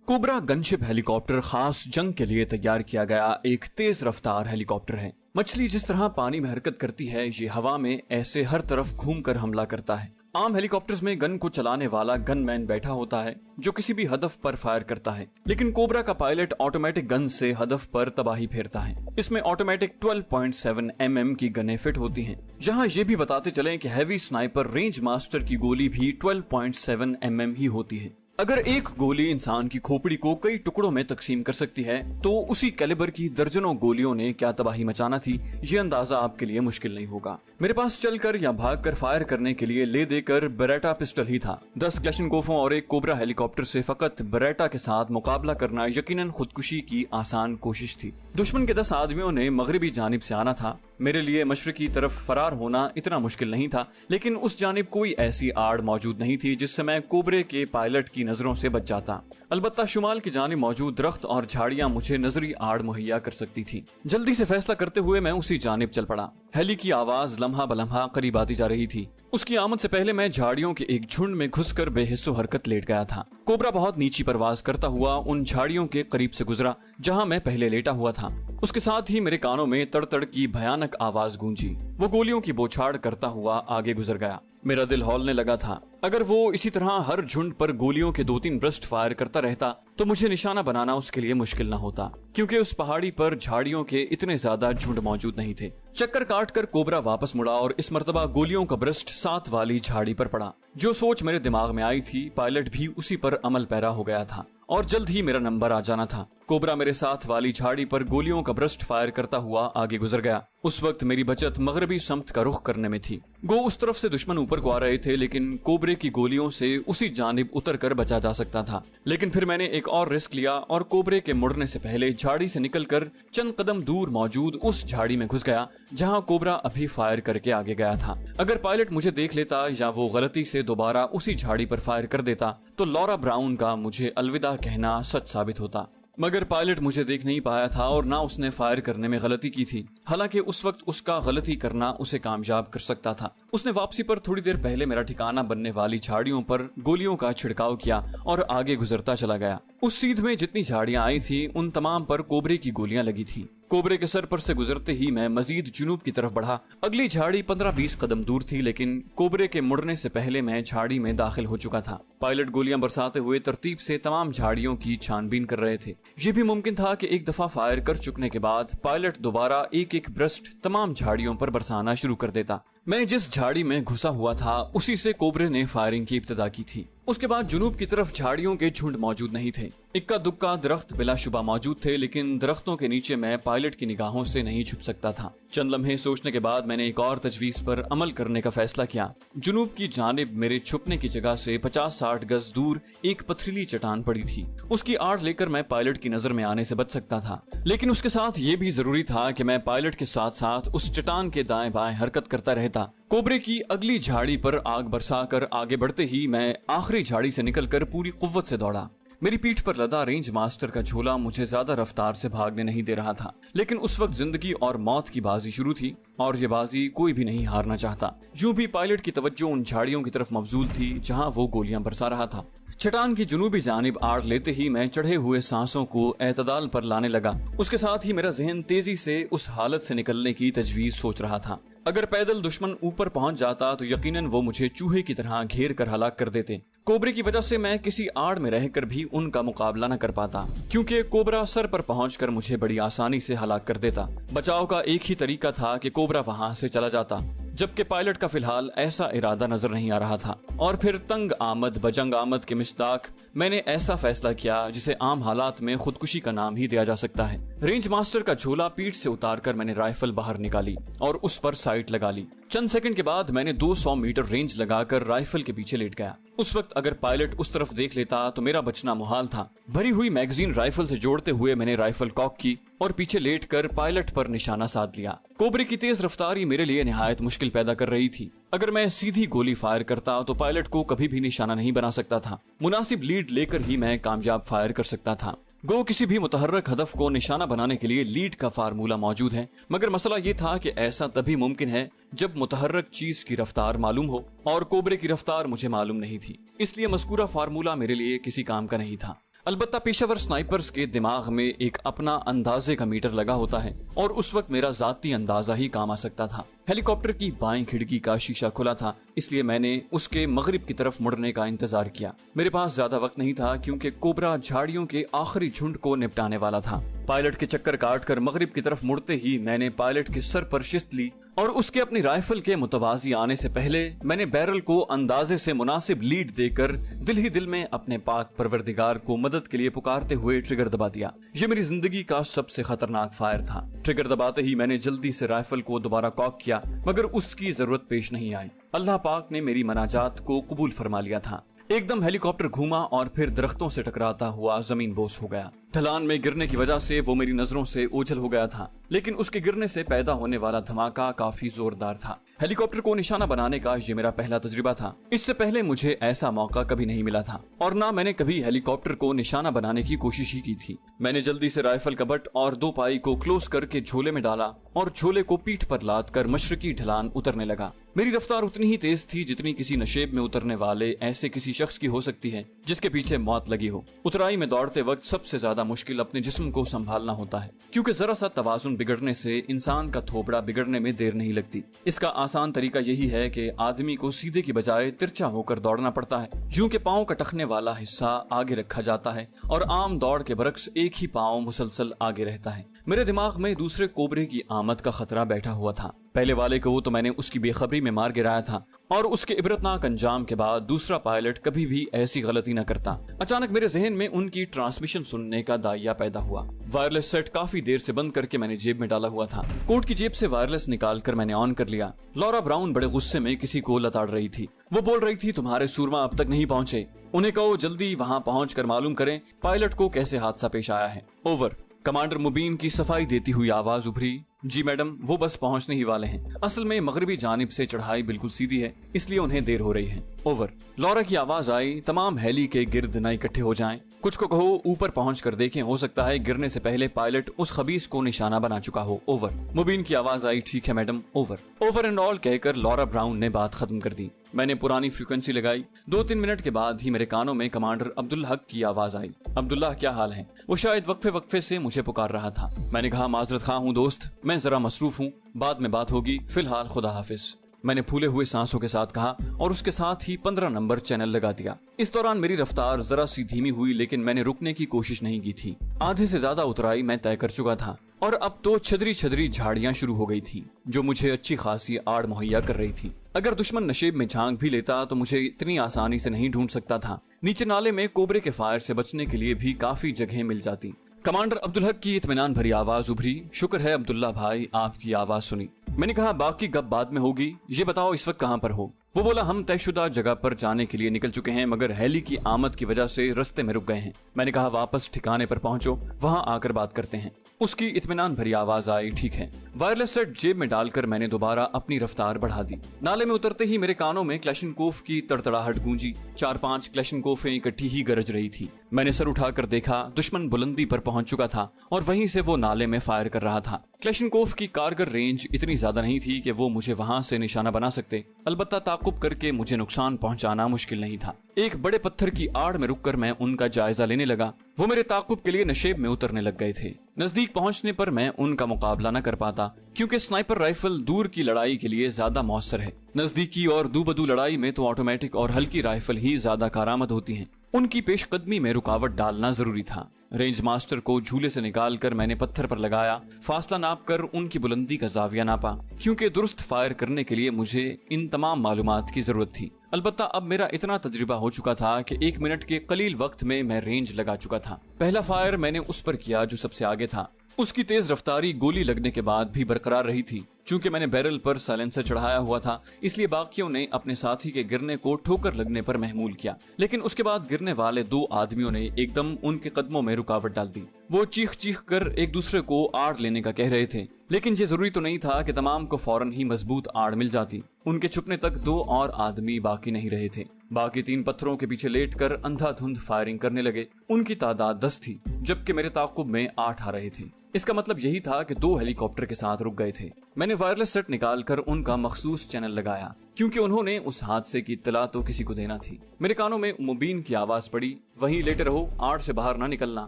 Cobra gunship helicopter खास जंग के लिए तैयार किया गया एक तेज रफ्तार हेलीकॉप्टर है। मछली जिस तरह पानी में हरकत करती है, ये हवा में ऐसे हर तरफ घूमकर हमला करता है। आम हेलीकॉप्टर्स में गन को चलाने वाला गनमैन बैठा होता है जो किसी भी हदफ पर फायर करता है, लेकिन कोबरा का पायलट ऑटोमेटिक गन से हदफ पर तबाही फेरता है। इसमें ऑटोमेटिक 12.7 mm की गनें फिट होती हैं। जहां ये भी बताते चलें कि हैवी स्नाइपर रेंज मास्टर की गोली भी 12.7 mm ही होती है। अगर एक गोली इंसान की खोपड़ी को कई टुकड़ों में तकसीम कर सकती है, तो उसी कैलिबर की दर्जनों गोलियों ने क्या तबाही मचाना थी, ये अंदाजा आपके लिए मुश्किल नहीं होगा। मेरे पास चलकर या भागकर फायर करने के लिए ले देकर बेरेटा पिस्टल ही था। 10 क्लैशनकोफों और एक कोबरा हेलीकॉप्टर से फकत बेरेटा के साथ मुकाबला करना यकीनन खुदकुशी की आसान कोशिश थी। दुश्मन के 10 आदमियों ने मगरिबी जानिब से आना था। मेरे लिए मशरकी तरफ फरार होना इतना मुश्किल नहीं था, लेकिन उस जानिब कोई ऐसी आड़ मौजूद नहीं थी जिससे मैं कोबरे के पायलट की नजरों से बच जाता। अलबत्ता शुमाल की जानिब मौजूद दरख्त और झाड़ियां मुझे नजरी आड़ मुहैया कर सकती थी। जल्दी से फैसला करते हुए मैं उसी जानिब चल पड़ा। हेली की आवाज लम्हा बलम्हा करीब आती जा रही थी। उसकी आमद से पहले मैं झाड़ियों के एक झुंड में घुसकर बेहिस्सो हरकत लेट गया था। कोबरा बहुत नीची परवाज करता हुआ उन झाड़ियों के करीब से गुजरा जहां मैं पहले लेटा हुआ था। उसके साथ ही मेरे कानों में तड़तड़ की भयानक आवाज गूंजी। वो गोलियों की बौछार करता हुआ आगे गुजर गया। मेरा दिल हौलने लगा था। अगर वो इसी तरह हर झुंड पर गोलियों के 2-3 ब्रस्ट फायर करता रहता तो मुझे निशाना बनाना उसके लिए मुश्किल न होता, क्योंकि उस पहाड़ी पर झाड़ियों के इतने ज्यादा झुंड मौजूद नहीं थे। चक्कर काटकर कोबरा वापस मुड़ा और इस मर्तबा गोलियों का ब्रस्ट साथ वाली झाड़ी पर पड़ा। जो सोच मेरे दिमाग में आई थी, पायलट भी उसी पर अमल पैरा हो गया था और जल्द ही मेरा नंबर आ जाना था। कोबरा मेरे साथ वाली झाड़ी पर गोलियों का ब्रस्ट फायर करता हुआ आगे गुजर गया। उस वक्त मेरी बचत मगरबी समत का रुख करने में थी। गो उस तरफ से दुश्मन ऊपर को आ रहे थे, लेकिन कोबरे की गोलियों से उसी जानिब उतर कर बचा जा सकता था। लेकिन फिर मैंने एक और रिस्क लिया और कोबरे के मुड़ने से पहले झाड़ी से निकलकर चंद कदम दूर मौजूद उस झाड़ी में घुस गया जहां कोबरा अभी फायर करके आगे गया था। अगर पायलट मुझे देख लेता या वो गलती से दोबारा उसी झाड़ी पर फायर कर देता तो लॉरा ब्राउन का मुझे अलविदा कहना सच साबित होता। मगर पायलट मुझे देख नहीं पाया था और ना उसने फायर करने में गलती की थी। हालांकि उस वक्त उसका गलती करना उसे कामयाब कर सकता था। उसने वापसी पर थोड़ी देर पहले मेरा ठिकाना बनने वाली झाड़ियों पर गोलियों का छिड़काव किया और आगे गुजरता चला गया। उस सीध में जितनी झाड़ियां आई थी उन तमाम पर कोबरे की गोलियां लगी थी। कोबरे के सर पर से गुजरते ही मैं मजीद जुनूब की तरफ बढ़ा। अगली झाड़ी 15-20 कदम दूर थी, लेकिन कोबरे के मुड़ने से पहले मैं झाड़ी में दाखिल हो चुका था। पायलट गोलियां बरसाते हुए तरतीब से तमाम झाड़ियों की छानबीन कर रहे थे। ये भी मुमकिन था कि एक दफा फायर कर चुकने के बाद पायलट दोबारा एक ब्रस्ट तमाम झाड़ियों पर बरसाना शुरू कर देता। मैं जिस झाड़ी में घुसा हुआ था उसी से कोबरे ने फायरिंग की इब्तिदा की थी। उसके बाद जुनूब की तरफ झाड़ियों के झुंड मौजूद नहीं थे। इक्का दुक्का दरख्त बिलाशुबा मौजूद थे, लेकिन दरख्तों के नीचे मैं पायलट की निगाहों से नहीं छुप सकता था। चंद लम्हे सोचने के बाद मैंने एक और तजवीज पर अमल करने का फैसला किया। जुनूब की जानिब मेरे छुपने की जगह से 50-60 गज दूर एक पथरीली चट्टान पड़ी थी। उसकी आड़ लेकर मैं पायलट की नजर में आने से बच सकता था, लेकिन उसके साथ ये भी जरूरी था कि मैं पायलट के साथ साथ उस चट्टान के दाएं बाएं हरकत करता रहता। कोबरे की अगली झाड़ी पर आग बरसाकर आगे बढ़ते ही मैं आखिरी झाड़ी से निकलकर पूरी कुव्वत से दौड़ा। मेरी पीठ पर लदा रेंज मास्टर का झोला मुझे ज्यादा रफ्तार से भागने नहीं दे रहा था, लेकिन उस वक्त जिंदगी और मौत की बाजी शुरू थी और ये बाजी कोई भी नहीं हारना चाहता। यूं भी पायलट की तवज्जो उन झाड़ियों की तरफ मबजूल थी जहां वो गोलियां बरसा रहा था। चट्टान की जुनूबी जानिब आड़ लेते ही मैं चढ़े हुए सांसों को एतदाल पर लाने लगा। उसके साथ ही मेरा जहन तेजी से उस हालत से निकलने की तजवीज सोच रहा था। अगर पैदल दुश्मन ऊपर पहुंच जाता तो यकीनन वो मुझे चूहे की तरह घेर कर हलाक कर देते। कोबरे की वजह से मैं किसी आड़ में रहकर भी उनका मुकाबला न कर पाता, क्योंकि कोबरा सर पर पहुंचकर मुझे बड़ी आसानी से हलाक कर देता। बचाव का एक ही तरीका था कि कोबरा वहां से चला जाता, जबकि पायलट का फिलहाल ऐसा इरादा नजर नहीं आ रहा था। और फिर तंग आमद बजंग आमद के मिस्दाक मैंने ऐसा फैसला किया जिसे आम हालात में खुदकुशी का नाम ही दिया जा सकता है। रेंज मास्टर का झोला पीठ से उतारकर मैंने राइफल बाहर निकाली और उस पर साइट लगा ली। चंद सेकंड के बाद मैंने 200 मीटर रेंज लगाकर राइफल के पीछे लेट गया। उस वक्त अगर पायलट उस तरफ देख लेता तो मेरा बचना मुहाल था। भरी हुई मैगजीन राइफल से जोड़ते हुए मैंने राइफल कॉक की और पीछे लेटकर पायलट पर निशाना साध लिया। कोबरे की तेज रफ्तारी मेरे लिए निहायत मुश्किल पैदा कर रही थी। अगर मैं सीधी गोली फायर करता तो पायलट को कभी भी निशाना नहीं बना सकता था। मुनासिब लीड लेकर ही मैं कामयाब फायर कर सकता था। गो किसी भी मुतहर्रक हदफ को निशाना बनाने के लिए लीड का फार्मूला मौजूद है, मगर मसला ये था कि ऐसा तभी मुमकिन है जब मुतहर्रक चीज की रफ्तार मालूम हो, और कोबरे की रफ्तार मुझे मालूम नहीं थी, इसलिए मज़कूरा फार्मूला मेरे लिए किसी काम का नहीं था। البتہ پیشہ ور سنائپرز کے دماغ میں ایک اپنا اندازے کا میٹر لگا ہوتا ہے اور اس وقت میرا ذاتی اندازہ ہی کام آ سکتا تھا۔ ہیلی کاپٹر کی بائیں کھڑکی کا شیشہ کھلا تھا، اس لیے میں نے اس کے مغرب کی طرف مڑنے کا انتظار کیا۔ میرے پاس زیادہ وقت نہیں تھا کیونکہ کوبرا جھاڑیوں کے آخری جھنڈ کو نپٹانے والا تھا۔ پائلٹ کے چکر کاٹ کر مغرب کی طرف مڑتے ہی میں نے پائلٹ کے سر پر شست لی اور اس کے اپنی رائفل کے متوازی آنے سے پہلے میں نے بیرل کو اندازے سے مناسب لیڈ دے کر دل ہی دل میں اپنے پاک پروردگار کو مدد کے لیے پکارتے ہوئے ٹریگر دبا دیا۔ یہ میری زندگی کا سب سے خطرناک فائر تھا۔ ٹریگر دباتے ہی میں نے جلدی سے رائفل کو دوبارہ کاک کیا، مگر اس کی ضرورت پیش نہیں آئی۔ اللہ پاک نے میری مناجات کو قبول فرما لیا تھا۔ ایک دم ہیلی کاپٹر گھوما اور پھر درختوں سے ٹکراتا ہوا زمین بوس ہو گیا۔ ڈھلان میں گرنے کی وجہ سے وہ میری نظروں سے اوجھل ہو گیا تھا، لیکن اس کے گرنے سے پیدا ہونے والا دھماکہ کافی زوردار تھا۔ ہیلی کاپٹر کو نشانہ بنانے کا یہ میرا پہلا تجربہ تھا۔ اس سے پہلے مجھے ایسا موقع کبھی نہیں ملا تھا اور نہ میں نے کبھی ہیلی کاپٹر کو نشانہ بنانے کی کوشش ہی کی تھی۔ میں نے جلدی سے رائفل کا بٹ اور دو پائی کو کلوز کر کے جھولے میں ڈالا اور جھولے کو پیٹھ پر لاد کر مشرقی ڈھلان اترنے لگا۔ میری رفتار اتنی ہی تیز تھی جتنی کسی نشیب میں اترنے والے ایسے کسی شخص کی ہو سکتی ہے جس کے پیچھے موت لگی ہو۔ اترائی میں دوڑتے وقت سب سے زیادہ مشکل اپنے جسم کو سنبھالنا ہوتا ہے، کیونکہ ذرا سا توازن بگڑنے سے انسان کا تھوبڑا بگڑنے میں دیر نہیں لگتی۔ اس کا آسان طریقہ یہی ہے کہ آدمی کو سیدھے کی بجائے ترچھا ہو کر دوڑنا پڑتا ہے، یوں کہ پاؤں کا ٹخنے والا حصہ آگے رکھا جاتا ہے اور عام دوڑ کے برعکس ایک ہی پاؤں مسلسل آگے رہتا ہے۔ میرے دماغ میں دوسرے کوبرے کی آمد کا خطرہ بیٹھا ہوا تھا۔ پہلے والے کو تو میں نے اس کی بے خبری میں مار گرایا تھا اور اس کے عبرتناک انجام کے بعد دوسرا پائلٹ کبھی بھی ایسی غلطی نہ کرتا۔ اچانک میرے ذہن میں ان کی ٹرانسمیشن سننے کا دائیا پیدا ہوا۔ وائرلیس سیٹ کافی دیر سے بند کر کے میں نے جیب میں ڈالا ہوا تھا۔ کوٹ کی جیب سے وائرلیس نکال کر میں نے آن کر لیا۔ لورا براؤن بڑے غصے میں کسی کو لتاڑ رہی تھی۔ وہ بول رہی تھی، تمہارے سورما اب تک نہیں پہنچے، انہیں کہو جلدی وہاں پہنچ کر معلوم کریں پائلٹ کو کیسے حادثہ پیش آیا ہے۔ اوور۔ کمانڈر مبین کی صفائی دیتی ہوئی آواز ابھری۔ جی میڈم، وہ بس پہنچنے ہی والے ہیں۔ اصل میں مغربی جانب سے چڑھائی بالکل سیدھی ہے، اس لیے انہیں دیر ہو رہی ہے۔ اوور۔ لورا کی آواز آئی، تمام ہیلی کے گرد نہ اکٹھے ہو جائیں، کچھ کو کہو اوپر پہنچ کر دیکھیں، ہو سکتا ہے گرنے سے پہلے پائلٹ اس خبیث کو نشانہ بنا چکا ہو۔ اوور۔ مبین کی آواز آئی، ٹھیک ہے madam, over. Over and all کہہ کر لورا براؤن نے بات ختم کر دی۔ میں نے پرانی فریکوینسی لگائی۔ 2-3 منٹ کے بعد ہی میرے کانوں میں کمانڈر عبدالحق کی آواز آئی، عبداللہ کیا حال ہے؟ وہ شاید وقفے سے مجھے پکار رہا تھا۔ میں نے کہا، معذرت خواہ ہوں دوست، میں ذرا مصروف ہوں، بعد میں بات ہوگی، فی الحال خدا حافظ۔ میں نے پھولے ہوئے سانسوں کے ساتھ کہا اور اس کے ساتھ ہی 15 نمبر چینل لگا دیا۔ اس دوران میری رفتار ذرا سی دھیمی ہوئی، لیکن میں نے رکنے کی کوشش نہیں کی تھی۔ آدھے سے زیادہ اترائی میں طے کر چکا تھا اور اب تو چھدری جھاڑیاں شروع ہو گئی تھی جو مجھے اچھی خاصی آڑ مہیا کر رہی تھی۔ اگر دشمن نشیب میں جھانک بھی لیتا تو مجھے اتنی آسانی سے نہیں ڈھونڈ سکتا تھا۔ نیچے نالے میں کوبرے کے فائر سے بچنے کے لیے بھی کافی جگہیں مل جاتی۔ کمانڈر عبدالحق کی اطمینان بھری آواز ابھری، شکر ہے عبداللہ بھائی، آپ کی آواز سنی۔ میں نے کہا، باقی گپ بعد میں ہوگی، یہ بتاؤ اس وقت کہاں پر ہو؟ وہ بولا، ہم طے شدہ جگہ پر جانے کے لیے نکل چکے ہیں مگر ہیلی کی آمد کی وجہ سے رستے میں رک گئے ہیں۔ میں نے کہا، واپس ٹھکانے پر پہنچو، وہاں آ کر بات کرتے ہیں۔ اس کی اطمینان بھری آواز آئی، ٹھیک ہے۔ وائرلیس سیٹ جیب میں ڈال کر میں نے دوبارہ اپنی رفتار بڑھا دی۔ نالے میں اترتے ہی میرے کانوں میں کلاشنکوف کی تڑتڑاہٹ گونجی۔ 4-5 کلاشنکوفیں اکٹھی ہی گرج رہی تھی۔ میں نے سر اٹھا کر دیکھا، دشمن بلندی پر پہنچ چکا تھا اور وہیں سے وہ نالے میں فائر کر رہا تھا۔ کلاشنکوف کی کارگر رینج اتنی زیادہ نہیں تھی کہ وہ مجھے وہاں سے نشانہ بنا سکتے، البتہ تعاقب کر کے مجھے نقصان پہنچانا مشکل نہیں تھا۔ ایک بڑے پتھر کی آڑ میں رک کر میں ان کا جائزہ لینے لگا۔ وہ میرے تعاقب کے لیے نشیب میں اترنے لگ گئے تھے۔ نزدیک پہنچنے پر میں ان کا مقابلہ نہ کر پاتا کیونکہ سنائپر رائفل دور کی لڑائی کے لیے زیادہ مؤثر ہے۔ نزدیکی اور دو بدو لڑائی میں تو آٹومیٹک اور ہلکی رائفل ہی زیادہ کارآمد ہوتی ہیں۔ ان کی پیش قدمی میں رکاوٹ ڈالنا ضروری تھا۔ رینج ماسٹر کو جھولے سے نکال کر میں نے پتھر پر لگایا، فاصلہ ناپ کر ان کی بلندی کا زاویہ ناپا، کیونکہ درست فائر کرنے کے لیے مجھے ان تمام معلومات کی ضرورت تھی۔ البتہ اب میرا اتنا تجربہ ہو چکا تھا کہ 1 منٹ کے قلیل وقت میں رینج لگا چکا تھا۔ پہلا فائر میں نے اس پر کیا جو سب سے آگے تھا۔ اس کی تیز رفتاری گولی لگنے کے بعد بھی برقرار رہی تھی۔ چونکہ میں نے بیرل پر سائلنسر چڑھایا ہوا تھا، اس لیے باقیوں نے اپنے ساتھی کے گرنے کو ٹھوکر لگنے پر محمول کیا، لیکن اس کے بعد گرنے والے 2 آدمیوں نے ایک دم ان کے قدموں میں رکاوٹ ڈال دی۔ وہ چیخ کر ایک دوسرے کو آڑ لینے کا کہہ رہے تھے، لیکن یہ ضروری تو نہیں تھا کہ تمام کو فوراً ہی مضبوط آڑ مل جاتی۔ ان کے چھپنے تک 2 اور آدمی باقی نہیں رہے تھے۔ باقی 3 پتھروں کے پیچھے لیٹ کر اندھا دھند فائرنگ کرنے لگے۔ ان کی تعداد 10 تھی، جبکہ میرے تعاقب میں 8 آ رہے تھے۔ اس کا مطلب یہی تھا کہ 2 ہیلی کاپٹر کے ساتھ رک گئے تھے۔ میں نے وائرلیس سیٹ نکال کر ان کا مخصوص چینل لگایا کیونکہ انہوں نے اس حادثے کی اطلاع تو کسی کو دینا تھی۔ میرے کانوں میں مبین کی آواز پڑی، وہیں لیٹے رہو، آڑ سے باہر نہ نکلنا،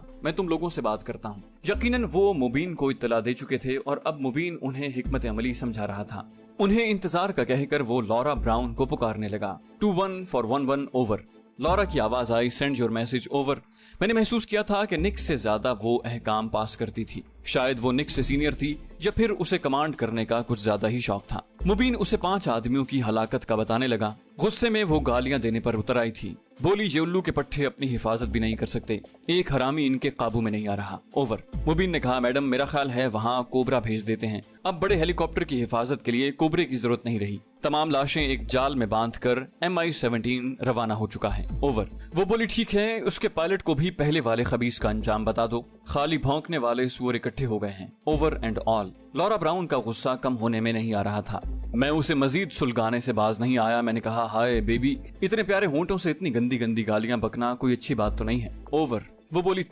میں تم لوگوں سے بات کرتا ہوں۔ یقیناً وہ مبین کو اطلاع دے چکے تھے اور اب مبین انہیں حکمت عملی سمجھا رہا تھا۔ انہیں انتظار کا کہہ کر وہ لورا براؤن کو پکارنے لگا۔ 21 for 11 اوور۔ لورا کی آواز آئی، سینڈ یور میسج اوور۔ میں نے محسوس کیا تھا کہ نک سے زیادہ وہ احکام پاس کرتی تھی۔ شاید وہ نک سے سینئر تھی یا پھر اسے کمانڈ کرنے کا کچھ زیادہ ہی شوق تھا۔ مبین اسے 5 آدمیوں کی ہلاکت کا بتانے لگا۔ غصے میں وہ گالیاں دینے پر اتر آئی تھی۔ بولی، یہ الو کے پٹھے اپنی حفاظت بھی نہیں کر سکتے، ایک حرامی ان کے قابو میں نہیں آ رہا، اوور۔ مبین نے کہا، میڈم میرا خیال ہے وہاں کوبرا بھیج دیتے ہیں، اب بڑے ہیلی کاپٹر کی حفاظت کے لیے کوبرے کی ضرورت نہیں رہی، تمام لاشیں ایک جال میں باندھ کر MI-17 روانہ ہو چکا ہے، اوور۔ وہ بولی، ٹھیک ہے، اس کے پائلٹ کو بھی پہلے والے خبیث کا انجام بتا دو، خالی بھونکنے والے سور اکٹھے ہو گئے ہیں، over and all. Laura brown کا غصہ کم ہونے میں نہیں آ رہا تھا۔ میں اسے مزید سلگانے سے باز نہیں آیا۔ میں نے کہا، ہائے بیبی، اتنے پیارے ہونٹوں سے اتنی گندی گندی گالیاں بکنا کوئی اچھی بات تو نہیں ہے، اوور۔ وہ بولی،